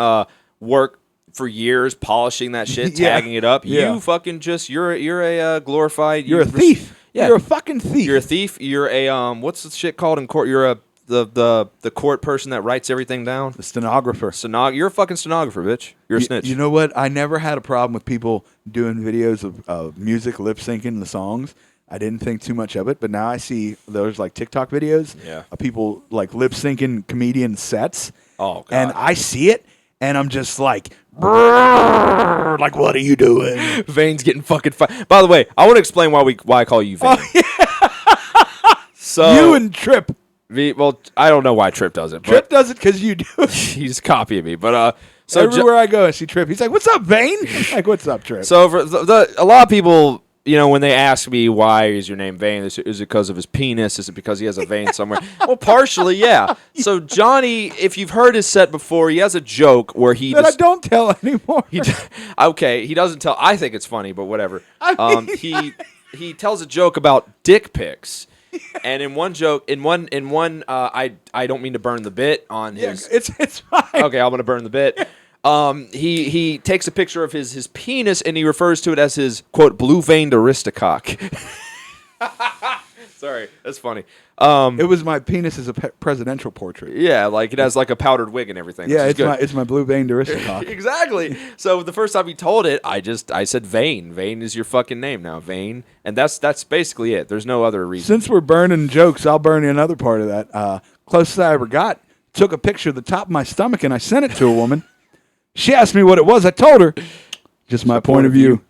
work for years polishing that shit, tagging it up. Yeah. You fucking you're a glorified. You're a thief. Yeah. You're a fucking thief. You're a thief. You're a what's the shit called in court? You're the court person that writes everything down. The stenographer. You're a fucking stenographer, bitch. You're a snitch. You know what? I never had a problem with people doing videos of music lip syncing the songs. I didn't think too much of it, but now I see those like TikTok videos of people like lip syncing comedian sets. Oh, God. And I see it, and I'm just like, like, what are you doing? Vane's getting fucking fired. By the way, I want to explain why I call you Vane. Oh, yeah. So you and Trip. Well, I don't know why Trip does it. Trip does it because you do it. He's copying me, but so everywhere I go, I see Trip. He's like, "What's up, Vane?" I'm like, "What's up, Trip?" So for a lot of people, when they ask me why is your name Vane, is it because of his penis? Is it because he has a vein somewhere? Well, partially, yeah. So Johnny, if you've heard his set before, he has a joke where he I don't tell anymore. Okay, he doesn't tell. I think it's funny, but whatever. I mean, he tells a joke about dick pics. And in one joke, I don't mean to burn the bit on his. It's fine. Okay, I'm gonna burn the bit. He takes a picture of his penis and he refers to it as his quote blue-veined aristocock. Sorry, that's funny. It was my penis as a presidential portrait. Yeah, like it has like a powdered wig and everything. Yeah, it's my blue-veined aristocock. Exactly. So the first time he told it, I said Vane. Vane is your fucking name now, Vane. And that's basically it. There's no other reason. Since we're burning jokes, I'll burn you another part of that. Closest I ever got, took a picture of the top of my stomach and I sent it to a woman. She asked me what it was. I told her, just my point of view.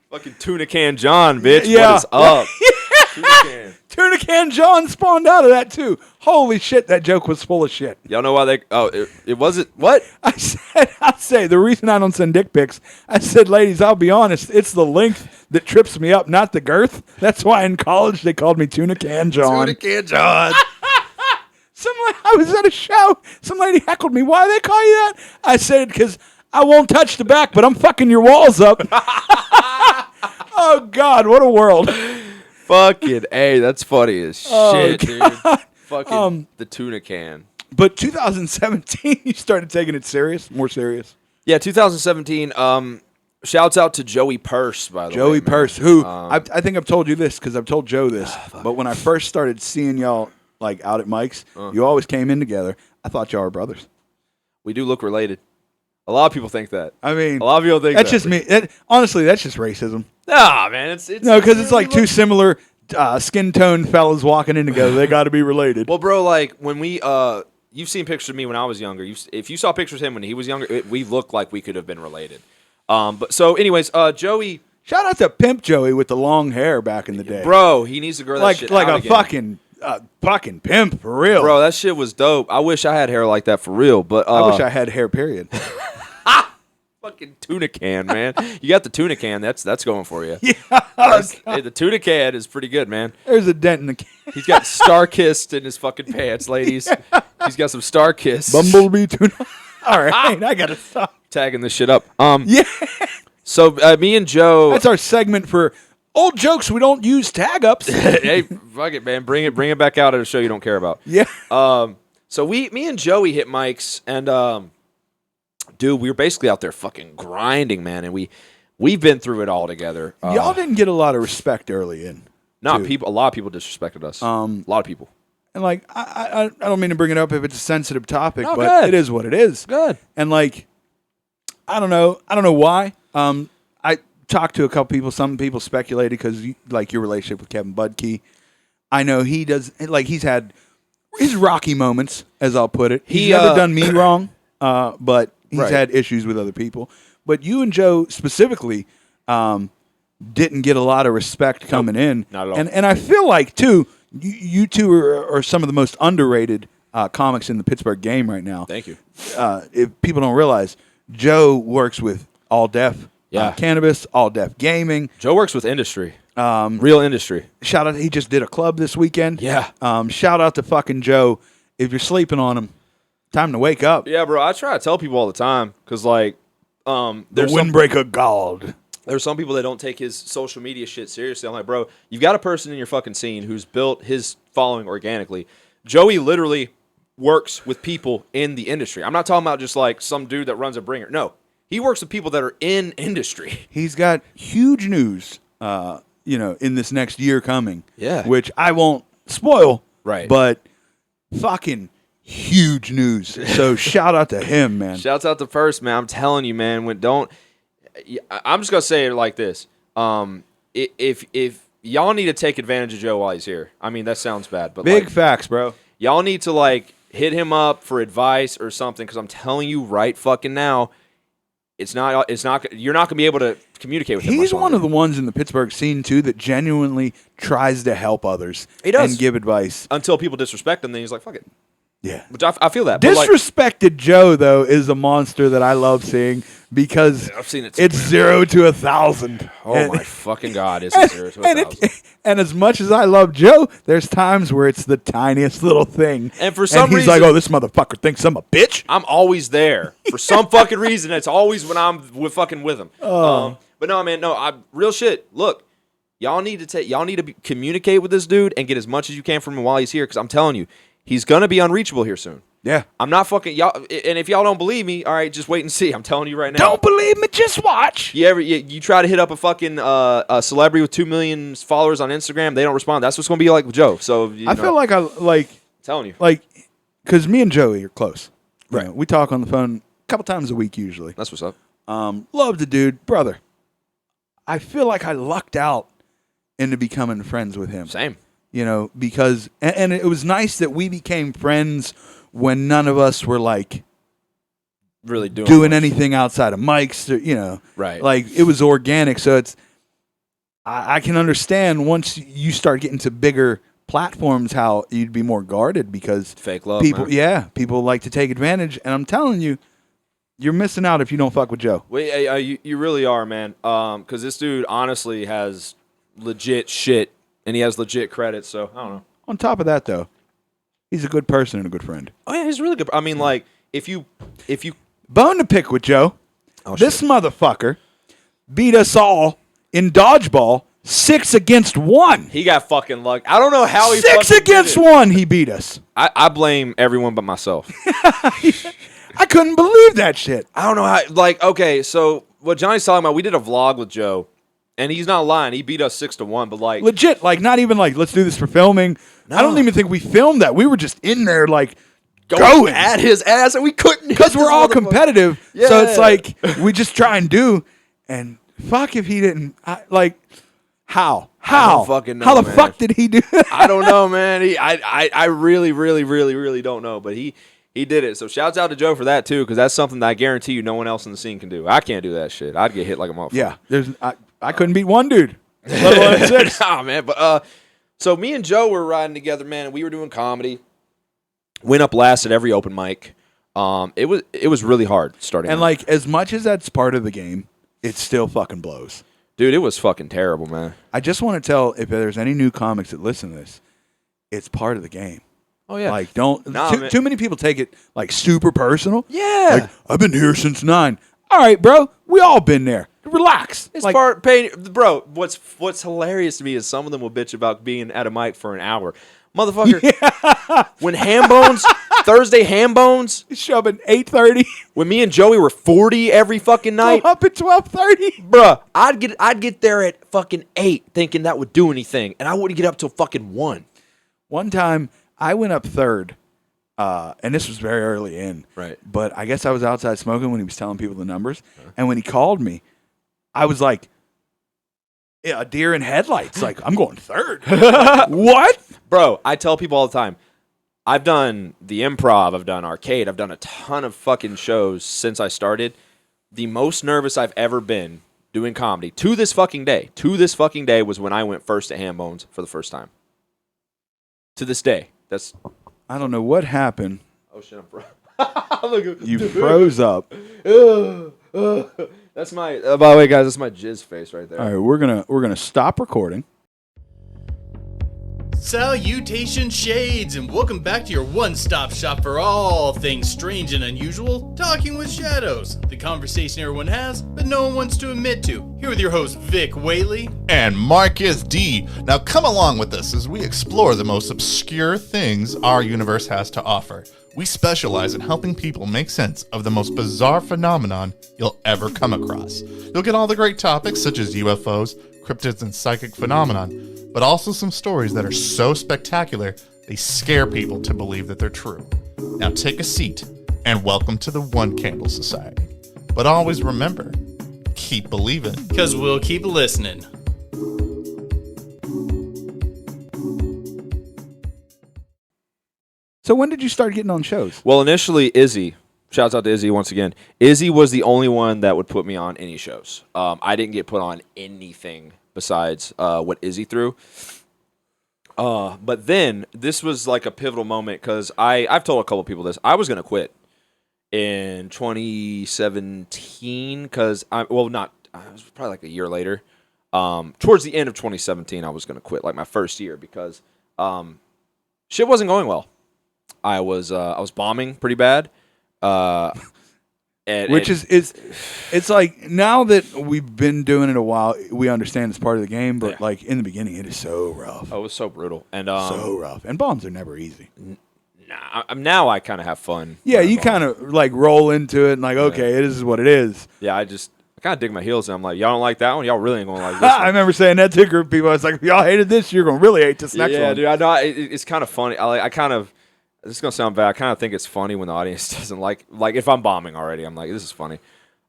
Fucking tuna can John, bitch. Yeah. What is up? Tuna can. Tuna can John spawned out of that too. Holy shit, that joke was full of shit. Y'all know why they? Oh, it wasn't. What? I'll say the reason I don't send dick pics. I said, ladies, I'll be honest. It's the length that trips me up, not the girth. That's why in college they called me Tuna Can John. Tuna can John. I was at a show. Some lady heckled me. Why they call you that? I said, because I won't touch the back, but I'm fucking your walls up. Oh, God, what a world. Fucking A, that's funny as shit, dude. Fucking the tuna can. But 2017, you started taking it more serious. Yeah, 2017, Shouts out to Joey Purse, by the way. Joey man. Purse, who I think I've told you this because I've told Joe this. But when I first started seeing y'all like out at Mike's, you always came in together. I thought y'all were brothers. We do look related. A lot of people think that. I mean, a lot of people think that's that. just me. Honestly, that's just racism. Nah, man, it's no, because it's like two similar skin tone fellas walking in together. They got to be related. Well, bro, like when we you've seen pictures of me when I was younger. If you saw pictures of him when he was younger, we looked like we could have been related. But so, anyways, Joey. Shout out to Pimp Joey with the long hair back in the day, bro. He needs to grow that shit like out a again. fucking pimp for real, bro. That shit was dope. I wish I had hair like that for real, but I wish I had hair. Period. Fucking tuna can, man. You got the tuna can. That's going for you. Yeah, Hey, the tuna can is pretty good, man. there's a dent in the can. He's got Star Kissed in his fucking pants, ladies. He's got some Star Kiss. Bumblebee tuna. All right, I gotta stop Tagging this shit up. Yeah, So me and Joe. that's our segment for old jokes we don't use tag ups. Hey, fuck it, man. Bring it back out at a show you don't care about. Yeah, So me and Joey hit mics, and dude, we were basically out there fucking grinding, man, and we've been through it all together. y'all didn't get a lot of respect early in. Not too. people. A lot of people disrespected us. A lot of people. And like, I don't mean to bring it up if it's a sensitive topic, No, but good. it is what it is. Good. And like, I don't know why. I talked to a couple people. Some people speculated because like your relationship with Kevin Budke. I know he does. Like he's had his rocky moments, as I'll put it. He's never done me wrong, but he's Right. had issues with other people. But you and Joe specifically didn't get a lot of respect coming in. Not at all. And I feel like too, you two are some of the most underrated comics in the Pittsburgh game right now. Thank you. If people don't realize, Joe works with All Deaf Cannabis, All Deaf Gaming. Joe works with industry. Real industry. Shout out, he just did a club this weekend. Yeah. Shout out to fucking Joe. If you're sleeping on him, time to wake up. Yeah, bro. I try to tell people all the time because, like, The there's some windbreaker God. there's some people that don't take his social media shit seriously. I'm like, bro, you've got a person in your fucking scene who's built his following organically. Joey literally works with people in the industry. I'm not talking about just like some dude that runs a bringer. No, he works with people that are in industry. He's got huge news, in this next year coming. Yeah. Which I won't spoil. Right. But fucking huge news. So shout out to him, man. Shouts out to First, man. I'm telling you, man. I'm just gonna say it like this. If y'all need to take advantage of Joe while he's here, I mean that sounds bad, but Big like, facts, bro. y'all need to like hit him up for advice or something because I'm telling you right fucking now, you're not gonna be able to communicate with him. He's much one of longer. the ones in the Pittsburgh scene too that genuinely tries to help others. He does. And give advice. Until people disrespect him, then he's like, fuck it. Yeah. Which I feel that. But like, Disrespected Joe though is a monster that I love seeing because I've seen it too, it's 0 to 1,000. oh my fucking god, it's a 0 to 1,000. And as much as I love Joe, there's times where it's the tiniest little thing. And for some he's like, reason- "Oh, this motherfucker thinks I'm a bitch." I'm always there for some fucking reason. It's always when I'm with him. But no, man, real shit. Look, y'all need to communicate with this dude and get as much as you can from him while he's here. Because I'm telling you, he's gonna be unreachable here soon. Yeah. I'm not fucking y'all. And if y'all don't believe me, all right, just wait and see. I'm telling you right now. Don't believe me? Just watch. You try to hit up a fucking a celebrity with 2 million followers on Instagram, they don't respond. That's what's gonna be like with Joe. So I feel like I'm telling you, because me and Joey are close. Right. You know, we talk on the phone a couple times a week usually. that's what's up. Love the dude, brother. I feel like I lucked out into becoming friends with him. Same. Because and it was nice that we became friends when none of us were like Really doing anything outside of mics, or, Right. Like it was organic. So I can understand once you start getting to bigger platforms how you'd be more guarded because Fake love. people like to take advantage. And I'm telling you, you're missing out if you don't fuck with Joe. You really are, man. Because this dude honestly has legit shit, and he has legit credit. So I don't know. On top of that, though, he's a good person and a good friend. Oh yeah, he's really good. I mean, like if you Bone to pick with Joe. Oh, This motherfucker beat us all in dodgeball 6 against 1. he got fucking luck. I don't know how he 6 fucking against did it. 1, he beat us. I blame everyone but myself. I couldn't believe that shit. I don't know how. Like, okay, so what Johnny's talking about, we did a vlog with Joe, and he's not lying. He beat us 6-1, but like legit, like not even like let's do this for filming. No. I don't even think we filmed that. We were just in there like going at his ass, and we couldn't because we're all competitive. Yeah. So it's like we just try and do. And fuck if he didn't. How? don't fucking know, How the man. fuck did he do that? I don't know, man. I really, really, really, really don't know, but he did it. So shouts out to Joe for that too, because that's something that I guarantee you no one else in the scene can do. I can't do that shit. I'd get hit like a motherfucker. Yeah, I couldn't beat one dude. Let alone 6. Nah, man. But so me and Joe were riding together, man, and we were doing comedy. Went up last at every open mic. It was really hard starting. And out. like as much as that's part of the game, it still fucking blows. Dude, it was fucking terrible, man. I just want to tell if there's any new comics that listen to this, it's part of the game. Oh yeah. Like don't Nah, too many people take it like super personal. Yeah. Like I've been here since 9. All right, bro. We all been there. Relax. It's like, part paying, bro. What's hilarious to me is some of them will bitch about being at a mic for an hour, motherfucker. When Thursday ham bones, shoving 8:30. when me and Joey were 40 every fucking night, Up at 12:30. bruh, I'd get there at fucking 8, thinking that would do anything, and I wouldn't get up till fucking 1. One time I went up third, and this was very early in. Right. But I guess I was outside smoking when he was telling people the numbers, and when he called me, I was like, yeah, a deer in headlights. Like I'm going third. What? Bro, I tell people all the time, I've done the Improv, I've done Arcade, I've done a ton of fucking shows since I started. The most nervous I've ever been doing comedy to this fucking day was when I went first at Ham Bones for the first time. To this day. That's I don't know what happened. oh shit, I'm Look at You froze up. That's my by the way, guys, that's my jizz face right there. All right, we're gonna stop recording. Salutations, Shades, and welcome back to your one-stop shop for all things strange and unusual, Talking with Shadows, the conversation everyone has, but no one wants to admit to. Here with your host, Vic Whaley. And Marcus D. Now come along with us as we explore the most obscure things our universe has to offer. We specialize in helping people make sense of the most bizarre phenomenon you'll ever come across. You'll get all the great topics such as UFOs, cryptids, and psychic phenomenon, but also some stories that are so spectacular they scare people to believe that they're true. Now take a seat and welcome to the One Candle Society. But always remember, keep believing. Because we'll keep listening. So when did you start getting on shows? Well, initially Izzy, shouts out to Izzy once again. Izzy was the only one that would put me on any shows. I didn't get put on anything besides what Izzy threw. But then this was like a pivotal moment because I've told a couple people this. I was going to quit in 2017 because it was probably like a year later. Towards the end of 2017, I was going to quit, like my first year, because shit wasn't going well. I was bombing pretty bad. Which it's like now that we've been doing it a while, we understand it's part of the game. But like in the beginning, it is so rough. Oh, it was so brutal and so rough. And bombs are never easy. Now I kind of have fun. Yeah, you kind of like roll into it and like, okay, this is what it is. Yeah, I kind of dig my heels and I'm like, y'all don't like that one? Y'all really ain't gonna like this one. I remember saying that to a group of people. I was like, if y'all hated this, you're gonna really hate this next one. Yeah, dude. I know it's kind of funny. This is gonna sound bad. I kind of think it's funny when the audience doesn't like if I'm bombing already. I'm like, this is funny.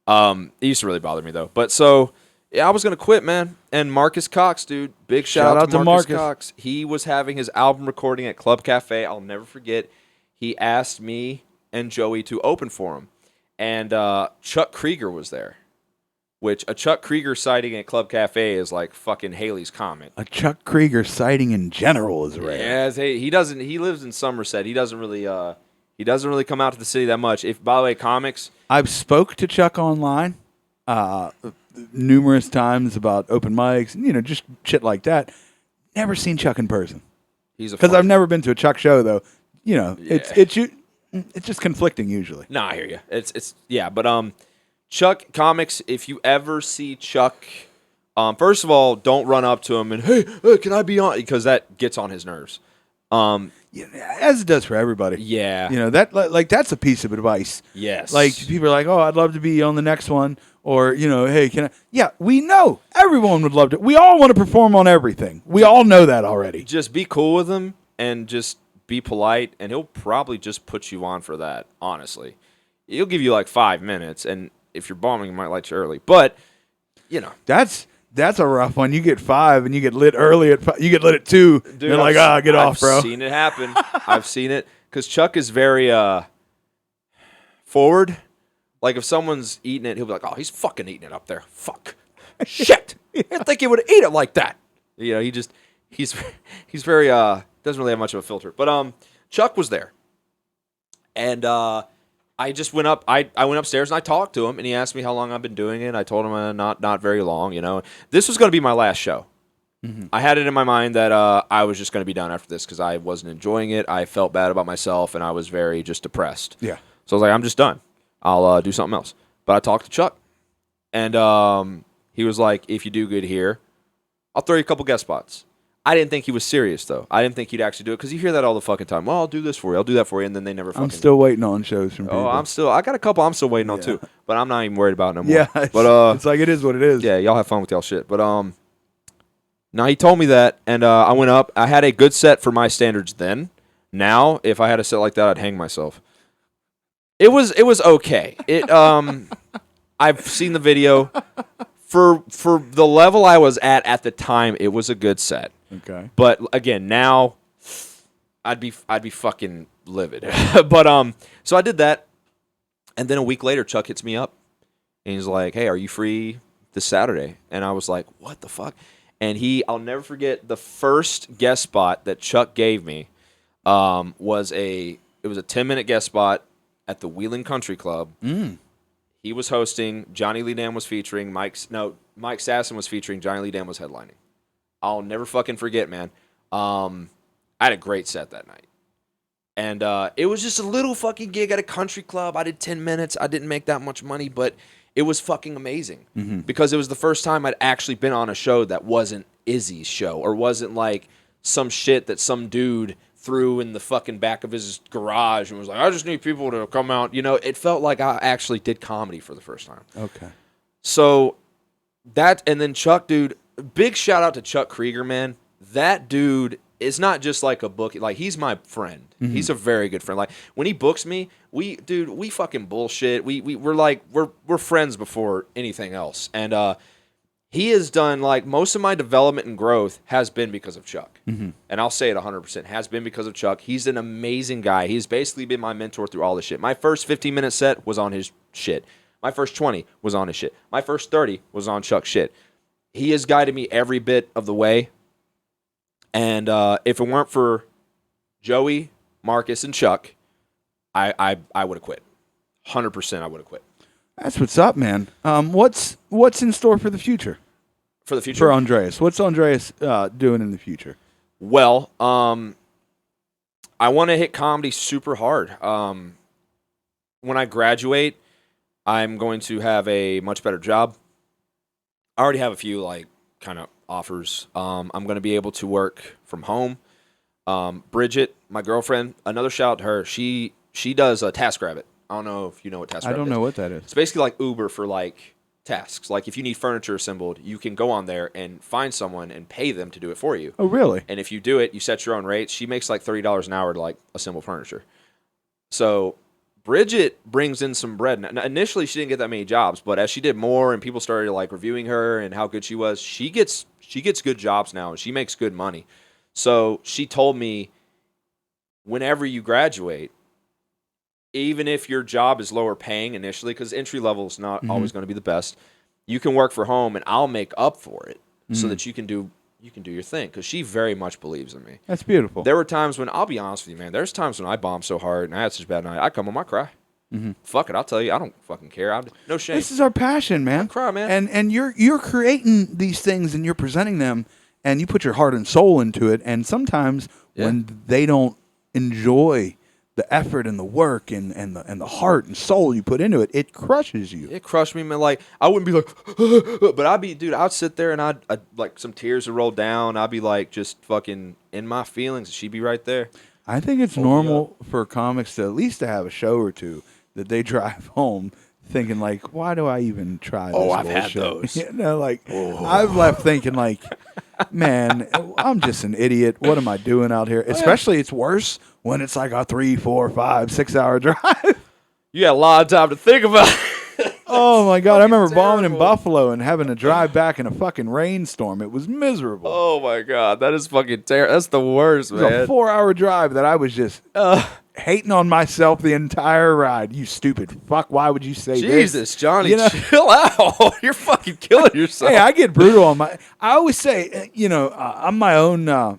It used to really bother me though. But so yeah, I was gonna quit, man. And Marcus Cox, dude, big shout out to Marcus Cox. He was having his album recording at Club Cafe. I'll never forget. He asked me and Joey to open for him, and Chuck Krieger was there. Which a Chuck Krieger sighting at Club Cafe is like fucking Haley's Comet. A Chuck Krieger sighting in general is rare. Yeah, he doesn't. He lives in Somerset. He doesn't really come out to the city that much. If by the way, comics. I've spoke to Chuck online numerous times about open mics and just shit like that. Never seen Chuck in person. Because I've never been to a Chuck show though. It's just conflicting usually. No, I hear you. It's but Chuck comics. If you ever see Chuck, first of all, don't run up to him and hey, can I be on? Because that gets on his nerves. Yeah, as it does for everybody. Yeah. You know, that like that's a piece of advice. Yes. Like people are like, "Oh, I'd love to be on the next one," or you know, "Hey, can I?" Yeah, we know everyone would love to. We all want to perform on everything. We all know that already. Just be cool with him and just be polite, and he'll probably just put you on for that. Honestly, he'll give you like 5 minutes, and if you're bombing, he might let you early. But you know, That's a rough one. You get 5 and you get lit early at 5, you get lit at 2. dude, You're like, get off, bro. I've seen it happen. I've seen it because Chuck is very forward. Like if someone's eating it, he'll be like, "Oh, he's fucking eating it up there. Fuck, shit. I didn't think he would eat it like that." You know, he's very doesn't really have much of a filter. But Chuck was there, and I just went up. I went upstairs and I talked to him, and he asked me how long I've been doing it. I told him not very long. You know, this was going to be my last show. Mm-hmm. I had it in my mind that I was just going to be done after this because I wasn't enjoying it. I felt bad about myself, and I was very just depressed. Yeah. So I was like, I'm just done. I'll do something else. But I talked to Chuck, and he was like, if you do good here, I'll throw you a couple guest spots. I didn't think he was serious, though. I didn't think he'd actually do it because you hear that all the fucking time. Well, I'll do this for you. I'll do that for you, and then they never fucking I'm still waiting on shows from people. I got a couple I'm still waiting on, too. But I'm not even worried about it no more. Yeah, but it's like it is what it is. Yeah, y'all have fun with y'all shit. But no, he told me that, and I went up. I had a good set for my standards then. Now, if I had a set like that, I'd hang myself. It was okay. I've seen the video. For the level I was at the time, it was a good set. Okay. But again, now I'd be fucking livid. But so I did that, and then a week later, Chuck hits me up, and he's like, "Hey, are you free this Saturday?" And I was like, "What the fuck?" And I'll never forget the first guest spot that Chuck gave me. Was a 10-minute guest spot at the Wheeling Country Club. He was hosting. Johnny Lee Dam was featuring. Mike Sasson was featuring. Johnny Lee Dam was headlining. I'll never fucking forget, man. I had a great set that night. And it was just a little fucking gig at a country club. I did 10 minutes. I didn't make that much money, but it was fucking amazing. Because it was the first time I'd actually been on a show that wasn't Izzy's show or wasn't like some shit that some dude threw in the fucking back of his garage and was like, I just need people to come out. You know, it felt like I actually did comedy for the first time. Okay. So that, and then Chuck, dude, big shout out to Chuck Krieger, man. That dude is not just like a book. Like, he's my friend. He's a very good friend. Like, when he books me, we fucking bullshit. We're like, we're friends before anything else. And he has done, like, most of my development and growth has been because of Chuck. And I'll say it 100%, has been because of Chuck. He's an amazing guy. He's basically been my mentor through all this shit. My first 15-minute set was on his shit. My first 20 was on his shit. My first 30 was on Chuck's shit. He has guided me every bit of the way. And if it weren't for Joey, Marcus, and Chuck, I would have quit. 100% I would have quit. That's what's up, man. What's in store for the future? For the future? For Andreas. What's Andreas doing in the future? Well, I want to hit comedy super hard. When I graduate, I'm going to have a much better job. I already have a few, like, kind of offers. I'm going to be able to work from home. Bridget, my girlfriend, another shout out to her. She does a TaskRabbit. I don't know if you know what TaskRabbit is. I don't know what that is. It's basically like Uber for, like, tasks. Like, if you need furniture assembled, you can go on there and find someone and pay them to do it for you. Oh, really? And if you do it, you set your own rates. She makes like $30 an hour to, like, assemble furniture. So Bridget brings in some bread. Now, initially, she didn't get that many jobs, but as she did more and people started, like, reviewing her and how good she was, she gets good jobs now and she makes good money. So she told me, whenever you graduate, even if your job is lower paying initially, because entry level is not always going to be the best, you can work for home and I'll make up for it so that you can do your thing. Because she very much believes in me. That's beautiful. There were times when, I'll be honest with you, man, there's times when I bombed so hard and I had such a bad night, I come home, I cry. Fuck it, I'll tell you, I don't fucking care. No shame. This is our passion, man. I cry, man. And you're creating these things and you're presenting them and you put your heart and soul into it. And sometimes when they don't enjoy the effort and the work and the heart and soul you put into it, it crushes you. It crushed me, man. Like, I wouldn't be like, but I'd sit there and I'd like some tears would roll down. I'd be like just fucking in my feelings. She'd be right there. I think it's normal for comics to at least to have a show or two that they drive home thinking like, why do I even try this? I've had bullshit? those. You know, like I've left thinking like, man, I'm just an idiot. What am I doing out here? Especially it's worse when it's like a 3, 4, 5, 6 hour drive. You got a lot of time to think about it. Oh my God. I remember bombing in terrible. Buffalo and having to drive back in a fucking rainstorm. It was miserable. Oh my God, that is fucking terrible. That's the worst, It was a man. 4-hour drive that I was just hating on myself the entire ride. You stupid fuck. Why would you say this? Jesus, Johnny, You know? chill out. You're fucking killing yourself. Hey, I get brutal on my. I always say, I'm my own. I'm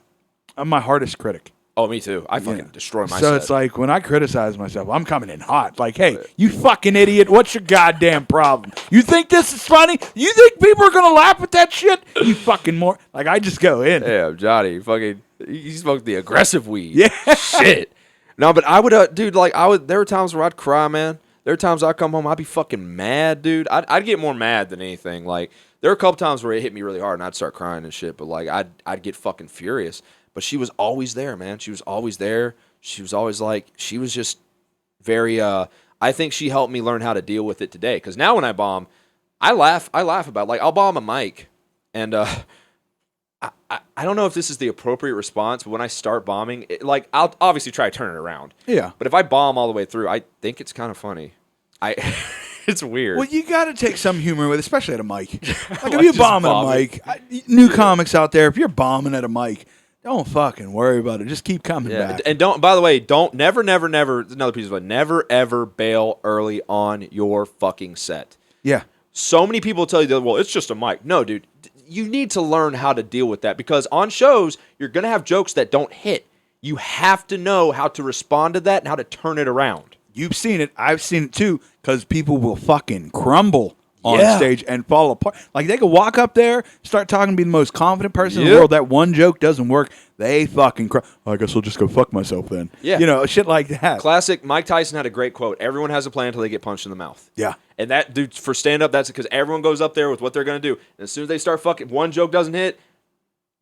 my hardest critic. Oh, me too. I fucking destroy my So set. it's like when I criticize myself, I'm coming in hot. Like, hey, you fucking idiot! What's your goddamn problem? You think this is funny? You think people are gonna laugh at that shit? You fucking more. Like, I just go in. Damn, Johnny, fucking, you smoked the aggressive weed. Yeah. Shit. No, but I would, dude, like, there were times where I'd cry, man. There were times I'd come home, I'd be fucking mad, dude. I'd get more mad than anything. Like, there were a couple times where it hit me really hard and I'd start crying and shit, but, like, I'd get fucking furious. But she was always there, man. She was always there. She was always, like, she was just very, I think she helped me learn how to deal with it today. Because now when I bomb, I laugh about it. Like, I'll bomb a mic, and, I don't know if this is the appropriate response, but when I start bombing, I'll obviously try to turn it around. Yeah. But if I bomb all the way through, I think it's kind of funny. It's weird. Well, you got to take some humor with, especially at a mic. Like, if Like, you're just bombing a bombing. mic, new comics out there, if you're bombing at a mic, don't fucking worry about it. Just keep coming Yeah, back. and don't. By the way, don't never. Another piece of advice: never ever bail early on your fucking set. Yeah. So many people tell you that, well, it's just a mic. No, dude, you need to learn how to deal with that because on shows you're gonna have jokes that don't hit. You have to know how to respond to that and how to turn it around. You've seen it. I've seen it too. Because people will fucking crumble on Yeah. stage and fall apart. Like, they could walk up there, start talking, be the most confident person in the Yep. world. That one joke doesn't work. They fucking I guess I'll just go fuck myself then. Yeah. You know, shit like that. Classic. Mike Tyson had a great quote: "Everyone has a plan until they get punched in the mouth." Yeah. And that, dude, for stand up, that's because everyone goes up there with what they're gonna do. And as soon as they start fucking, one joke doesn't hit,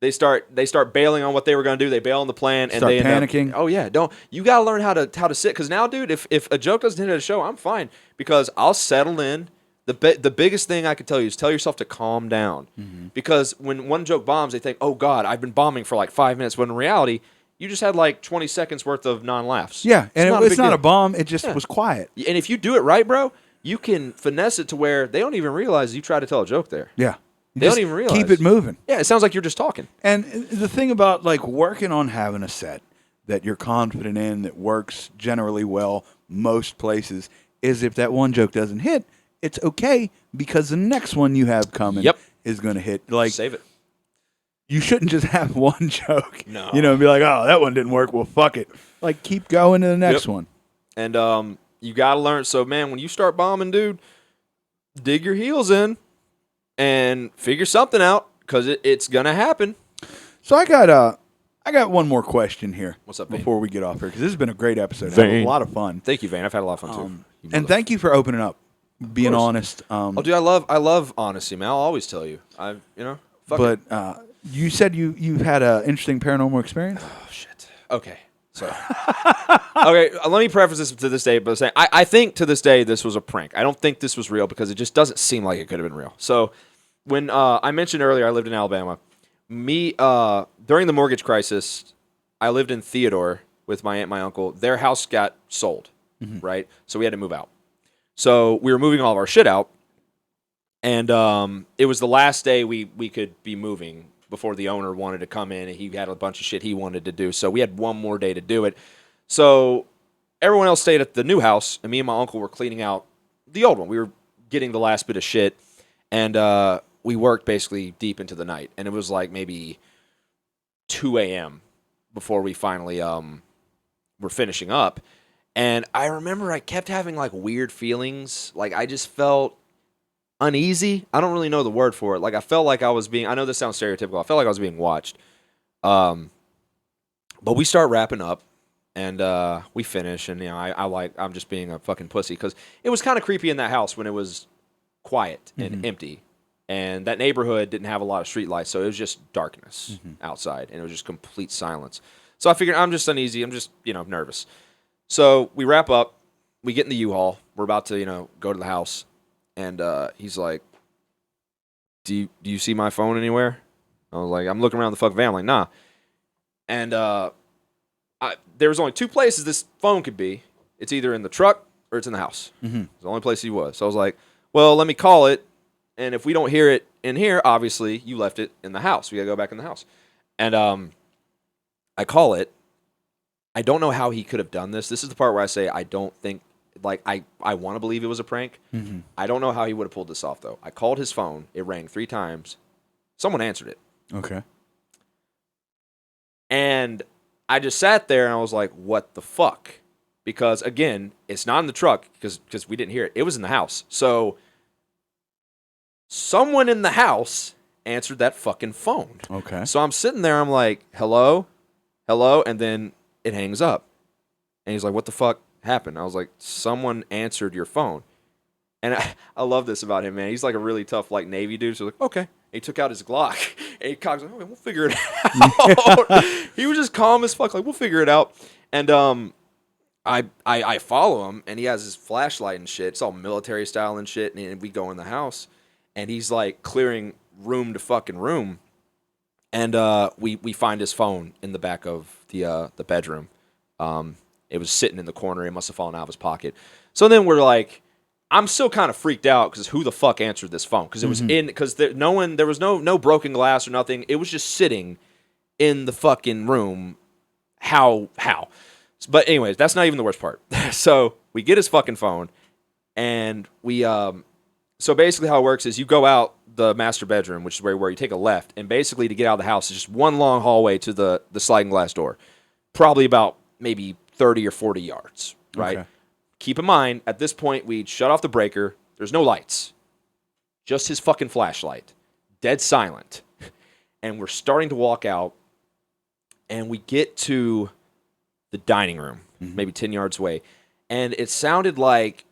they start bailing on what they were gonna do. They bail on the plan and Start they end panicking. up, oh yeah, you gotta learn how to sit. Because now, dude, if a joke doesn't hit at a show, I'm fine because I'll settle in. The biggest thing I could tell you is tell yourself to calm down. Mm-hmm. Because when one joke bombs, they think, oh God, I've been bombing for like 5 minutes. When in reality, you just had like 20 seconds worth of non-laughs. Yeah. And it's big not deal. a bomb. It just was quiet. And if you do it right, bro, you can finesse it to where they don't even realize you tried to tell a joke there. Yeah. They don't even realize. Keep it moving. Yeah, it sounds like you're just talking. And the thing about, like, working on having a set that you're confident in, that works generally well most places, is if that one joke doesn't hit, it's okay because the next one you have coming Yep. is going to hit. Like, Save it. you shouldn't just have one joke, No. and be like, oh, that one didn't work. Well, fuck it. Like, keep going to the next Yep. one. And you got to learn. So, man, when you start bombing, dude, dig your heels in and figure something out because it's going to happen. So I got one more question here. What's up, Vane? before we get off here, because this has been a great episode. I had a Vane. lot of fun. Thank you, Vane. I've had a lot of fun, too. You And thank you for opening up, being course. honest. Oh, dude, I love honesty, man. I'll always tell you. Fuck it. But you said you've had an interesting paranormal experience. Oh, shit. Okay. So, okay, let me preface this to this day by saying I think to this day this was a prank. I don't think this was real because it just doesn't seem like it could have been real. So, when I mentioned earlier I lived in Alabama, during the mortgage crisis, I lived in Theodore with my aunt and my uncle. Their house got sold, right? So we had to move out. So we were moving all of our shit out, and it was the last day we could be moving before the owner wanted to come in, and he had a bunch of shit he wanted to do. So we had one more day to do it. So everyone else stayed at the new house, and me and my uncle were cleaning out the old one. We were getting the last bit of shit, and we worked basically deep into the night. And it was like maybe 2 a.m. before we finally were finishing up. And I remember I kept having like weird feelings. Like I just felt uneasy. I don't really know the word for it. Like I felt like I was being, I know this sounds stereotypical. I felt like I was being watched. But we start wrapping up And we finish, and I'm just being a fucking pussy because it was kind of creepy in that house when it was quiet and empty, and that neighborhood didn't have a lot of street lights, so it was just darkness outside, and it was just complete silence. So I figured I'm just uneasy, I'm just nervous. So we wrap up, we get in the U-Haul, we're about to go to the house, and he's like, "Do you see my phone anywhere?" I was like, "I'm looking around the fucking van." I'm like, "Nah," and there was only two places this phone could be. It's either in the truck or it's in the house. It's the only place he was. So I was like, well, let me call it. And if we don't hear it in here, obviously you left it in the house. We got to go back in the house. And I call it. I don't know how he could have done this. This is the part where I say I don't think, I want to believe it was a prank. I don't know how he would have pulled this off, though. I called his phone. It rang 3 times. Someone answered it. Okay. And I just sat there and I was like, what the fuck? Because, again, it's not in the truck because we didn't hear it. It was in the house. So someone in the house answered that fucking phone. Okay. So I'm sitting there. I'm like, hello? Hello? And then it hangs up. And he's like, what the fuck happened? I was like, someone answered your phone. And I love this about him, man. He's like a really tough Navy dude. So like, okay. He took out his Glock, and he cocks like, oh, we'll figure it out. He was just calm as fuck, like, we'll figure it out. And I follow him, and he has his flashlight and shit. It's all military style and shit, and we go in the house, and he's, clearing room to fucking room. And we find his phone in the back of the bedroom. It was sitting in the corner. It must have fallen out of his pocket. So then we're like, I'm still kind of freaked out because who the fuck answered this phone? Because it was there was no broken glass or nothing. It was just sitting in the fucking room. How? But anyways, that's not even the worst part. So we get his fucking phone, and we so basically how it works is you go out the master bedroom, which is where you take a left, and basically to get out of the house is just one long hallway to the sliding glass door, probably about maybe 30 or 40 yards, right? Okay. Keep in mind, at this point, we'd shut off the breaker. There's no lights. Just his fucking flashlight. Dead silent. And we're starting to walk out, and we get to the dining room, maybe 10 yards away. And it sounded like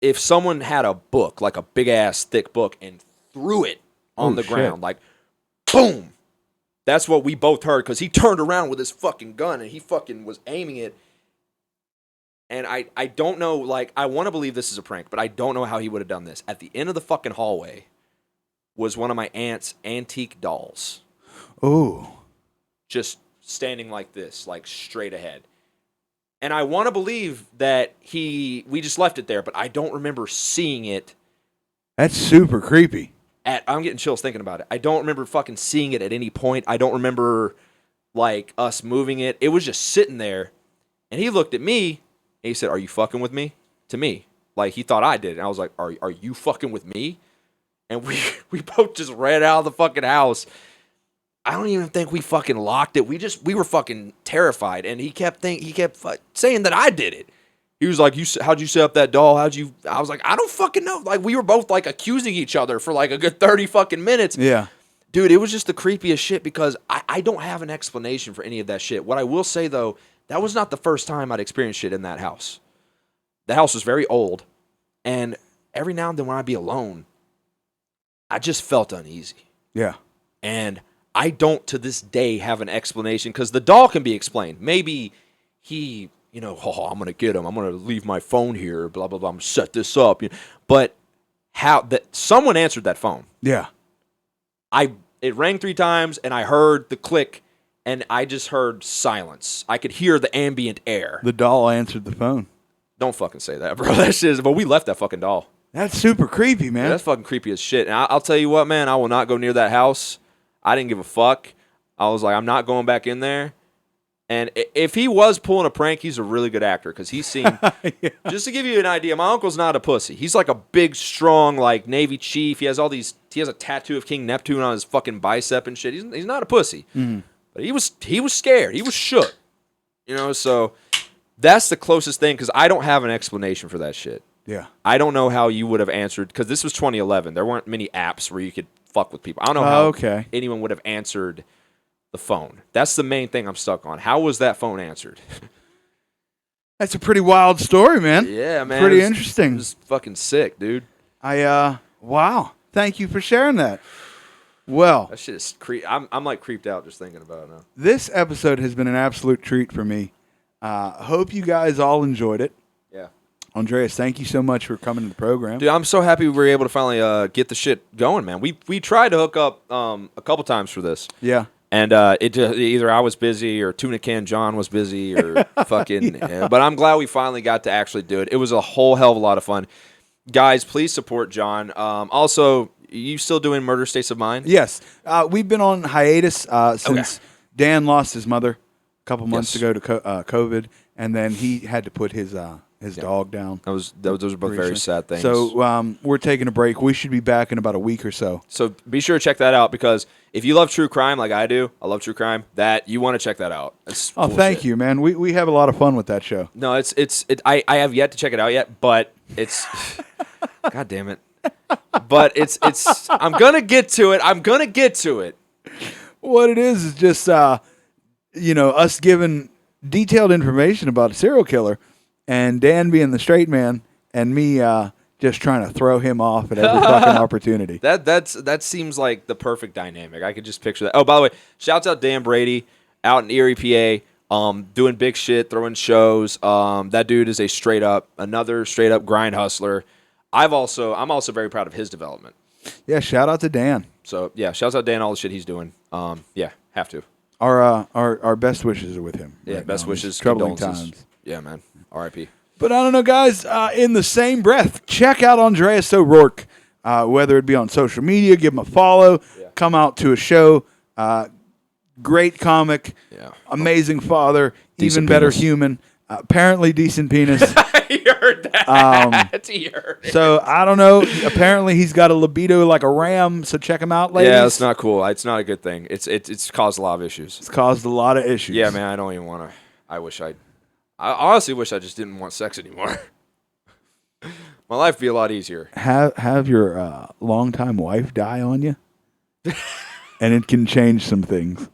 if someone had a book, like a big-ass thick book, and threw it on the ground, like, boom. That's what we both heard, because he turned around with his fucking gun, and he fucking was aiming it. And I don't know, I want to believe this is a prank, but I don't know how he would have done this. At the end of the fucking hallway was one of my aunt's antique dolls. Oh. Just standing like this, straight ahead. And I want to believe that we just left it there, but I don't remember seeing it. That's super creepy. I'm getting chills thinking about it. I don't remember fucking seeing it at any point. I don't remember, us moving it. It was just sitting there. And he looked at me. And he said, "Are you fucking with me?" To me. He thought I did. And I was like, are you fucking with me? And we both just ran out of the fucking house. I don't even think we fucking locked it. We were fucking terrified. And he kept saying that I did it. He was like, how'd you set up that doll? I was like, I don't fucking know. We were both accusing each other for a good 30 fucking minutes. Yeah. Dude, it was just the creepiest shit because I don't have an explanation for any of that shit. What I will say, though, that was not the first time I'd experienced shit in that house. The house was very old, and every now and then when I'd be alone, I just felt uneasy. Yeah. And I don't, to this day, have an explanation, because the doll can be explained. Maybe he, I'm going to get him. I'm going to leave my phone here, blah, blah, blah. I'm going to set this up. But someone answered that phone. Yeah. It rang 3 times, and I heard the click, and I just heard silence. I could hear the ambient air. The doll answered the phone. Don't fucking say that, bro. That shit is... But we left that fucking doll. That's super creepy, man. Yeah, that's fucking creepy as shit. And I'll tell you what, man. I will not go near that house. I didn't give a fuck. I was like, I'm not going back in there. And if he was pulling a prank, he's a really good actor, because he's seen... yeah. Just to give you an idea, my uncle's not a pussy. He's a big, strong, Navy chief. He has all these... He has a tattoo of King Neptune on his fucking bicep and shit. He's not a pussy. Mm-hmm. But he was scared. He was shook. So that's the closest thing, because I don't have an explanation for that shit. Yeah. I don't know how you would have answered, because this was 2011. There weren't many apps where you could fuck with people. I don't know how anyone would have answered the phone. That's the main thing I'm stuck on. How was that phone answered? That's a pretty wild story, man. Yeah, man. Pretty It interesting. was fucking sick, dude. Wow. Thank you for sharing that. Well, That shit is I'm like creeped out just thinking about it now. this episode has been an absolute treat for me. Hope you guys all enjoyed it. Yeah. Andreas, thank you so much for coming to the program. Dude, I'm so happy we were able to finally get the shit going, man. We tried to hook up a couple times for this. Yeah. And either I was busy or Tuna Can John was busy or fucking. Yeah. But I'm glad we finally got to actually do it. It was a whole hell of a lot of fun. Guys, please support John. Also, you still doing Murder States of Mind? Yes. We've been on hiatus since Dan lost his mother a couple months ago to COVID, and then he had to put his dog down. Those are both very sad things. So we're taking a break. We should be back in about a week or so. So be sure to check that out because if you love true crime like I do, I love true crime, that you want to check that out. It's Oh, cool thank shit. you, man. We have a lot of fun with that show. No, I have yet to check it out yet, but it's God damn it. But it's I'm gonna get to it. What it is just us giving detailed information about a serial killer, and Dan being the straight man, and me just trying to throw him off at every fucking opportunity. That seems like the perfect dynamic. I could just picture that. Oh, by the way, shouts out Dan Brady out in Erie, PA, doing big shit, throwing shows. That dude is another straight up grind hustler. I'm also very proud of his development. Yeah, shout out to Dan. So yeah, shouts out Dan all the shit he's doing. Yeah, have to. Our best wishes are with him. Yeah, right best now. wishes, Troubling condolences. times. Yeah, man. R.I.P. But I don't know, guys. In the same breath, check out Andreas O'Rourke. Whether it be on social media, give him a follow. Yeah. Come out to a show. Great comic. Yeah. Amazing father. Decent even better penis. human. Apparently decent penis. He heard that. He heard it. So I don't know. Apparently he's got a libido like a ram. So check him out, ladies. Yeah, it's not cool. It's not a good thing. It's caused a lot of issues. It's caused a lot of issues. Yeah, man. I don't even want to. I honestly wish I just didn't want sex anymore. My life would be a lot easier. Have your longtime wife die on you, and it can change some things.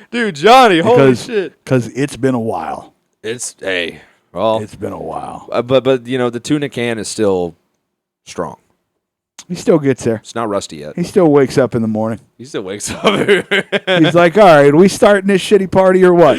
Dude, Johnny, holy shit. Because it's been a while. It's been a while. but the tuna can is still strong. He still gets there. It's not rusty yet. He still wakes up in the morning. He still wakes up. He's like, all right, are we starting this shitty party or what?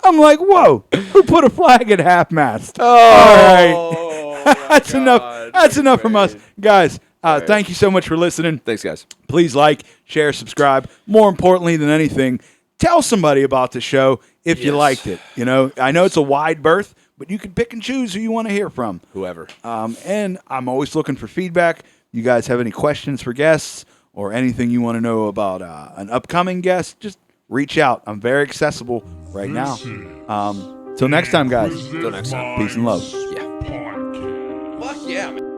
I'm like, whoa, who put a flag at half-mast? All right. That's enough. That's enough from us. Guys, thank you so much for listening. Thanks, guys. Please like, share, subscribe. More importantly than anything, tell somebody about the show if you liked it. I know it's a wide berth, but you can pick and choose who you want to hear from. Whoever. And I'm always looking for feedback. You guys have any questions for guests or anything you want to know about an upcoming guest, just reach out. I'm very accessible right now. Till next time, guys. Till next time. Peace and love. Yeah. Fuck yeah, man.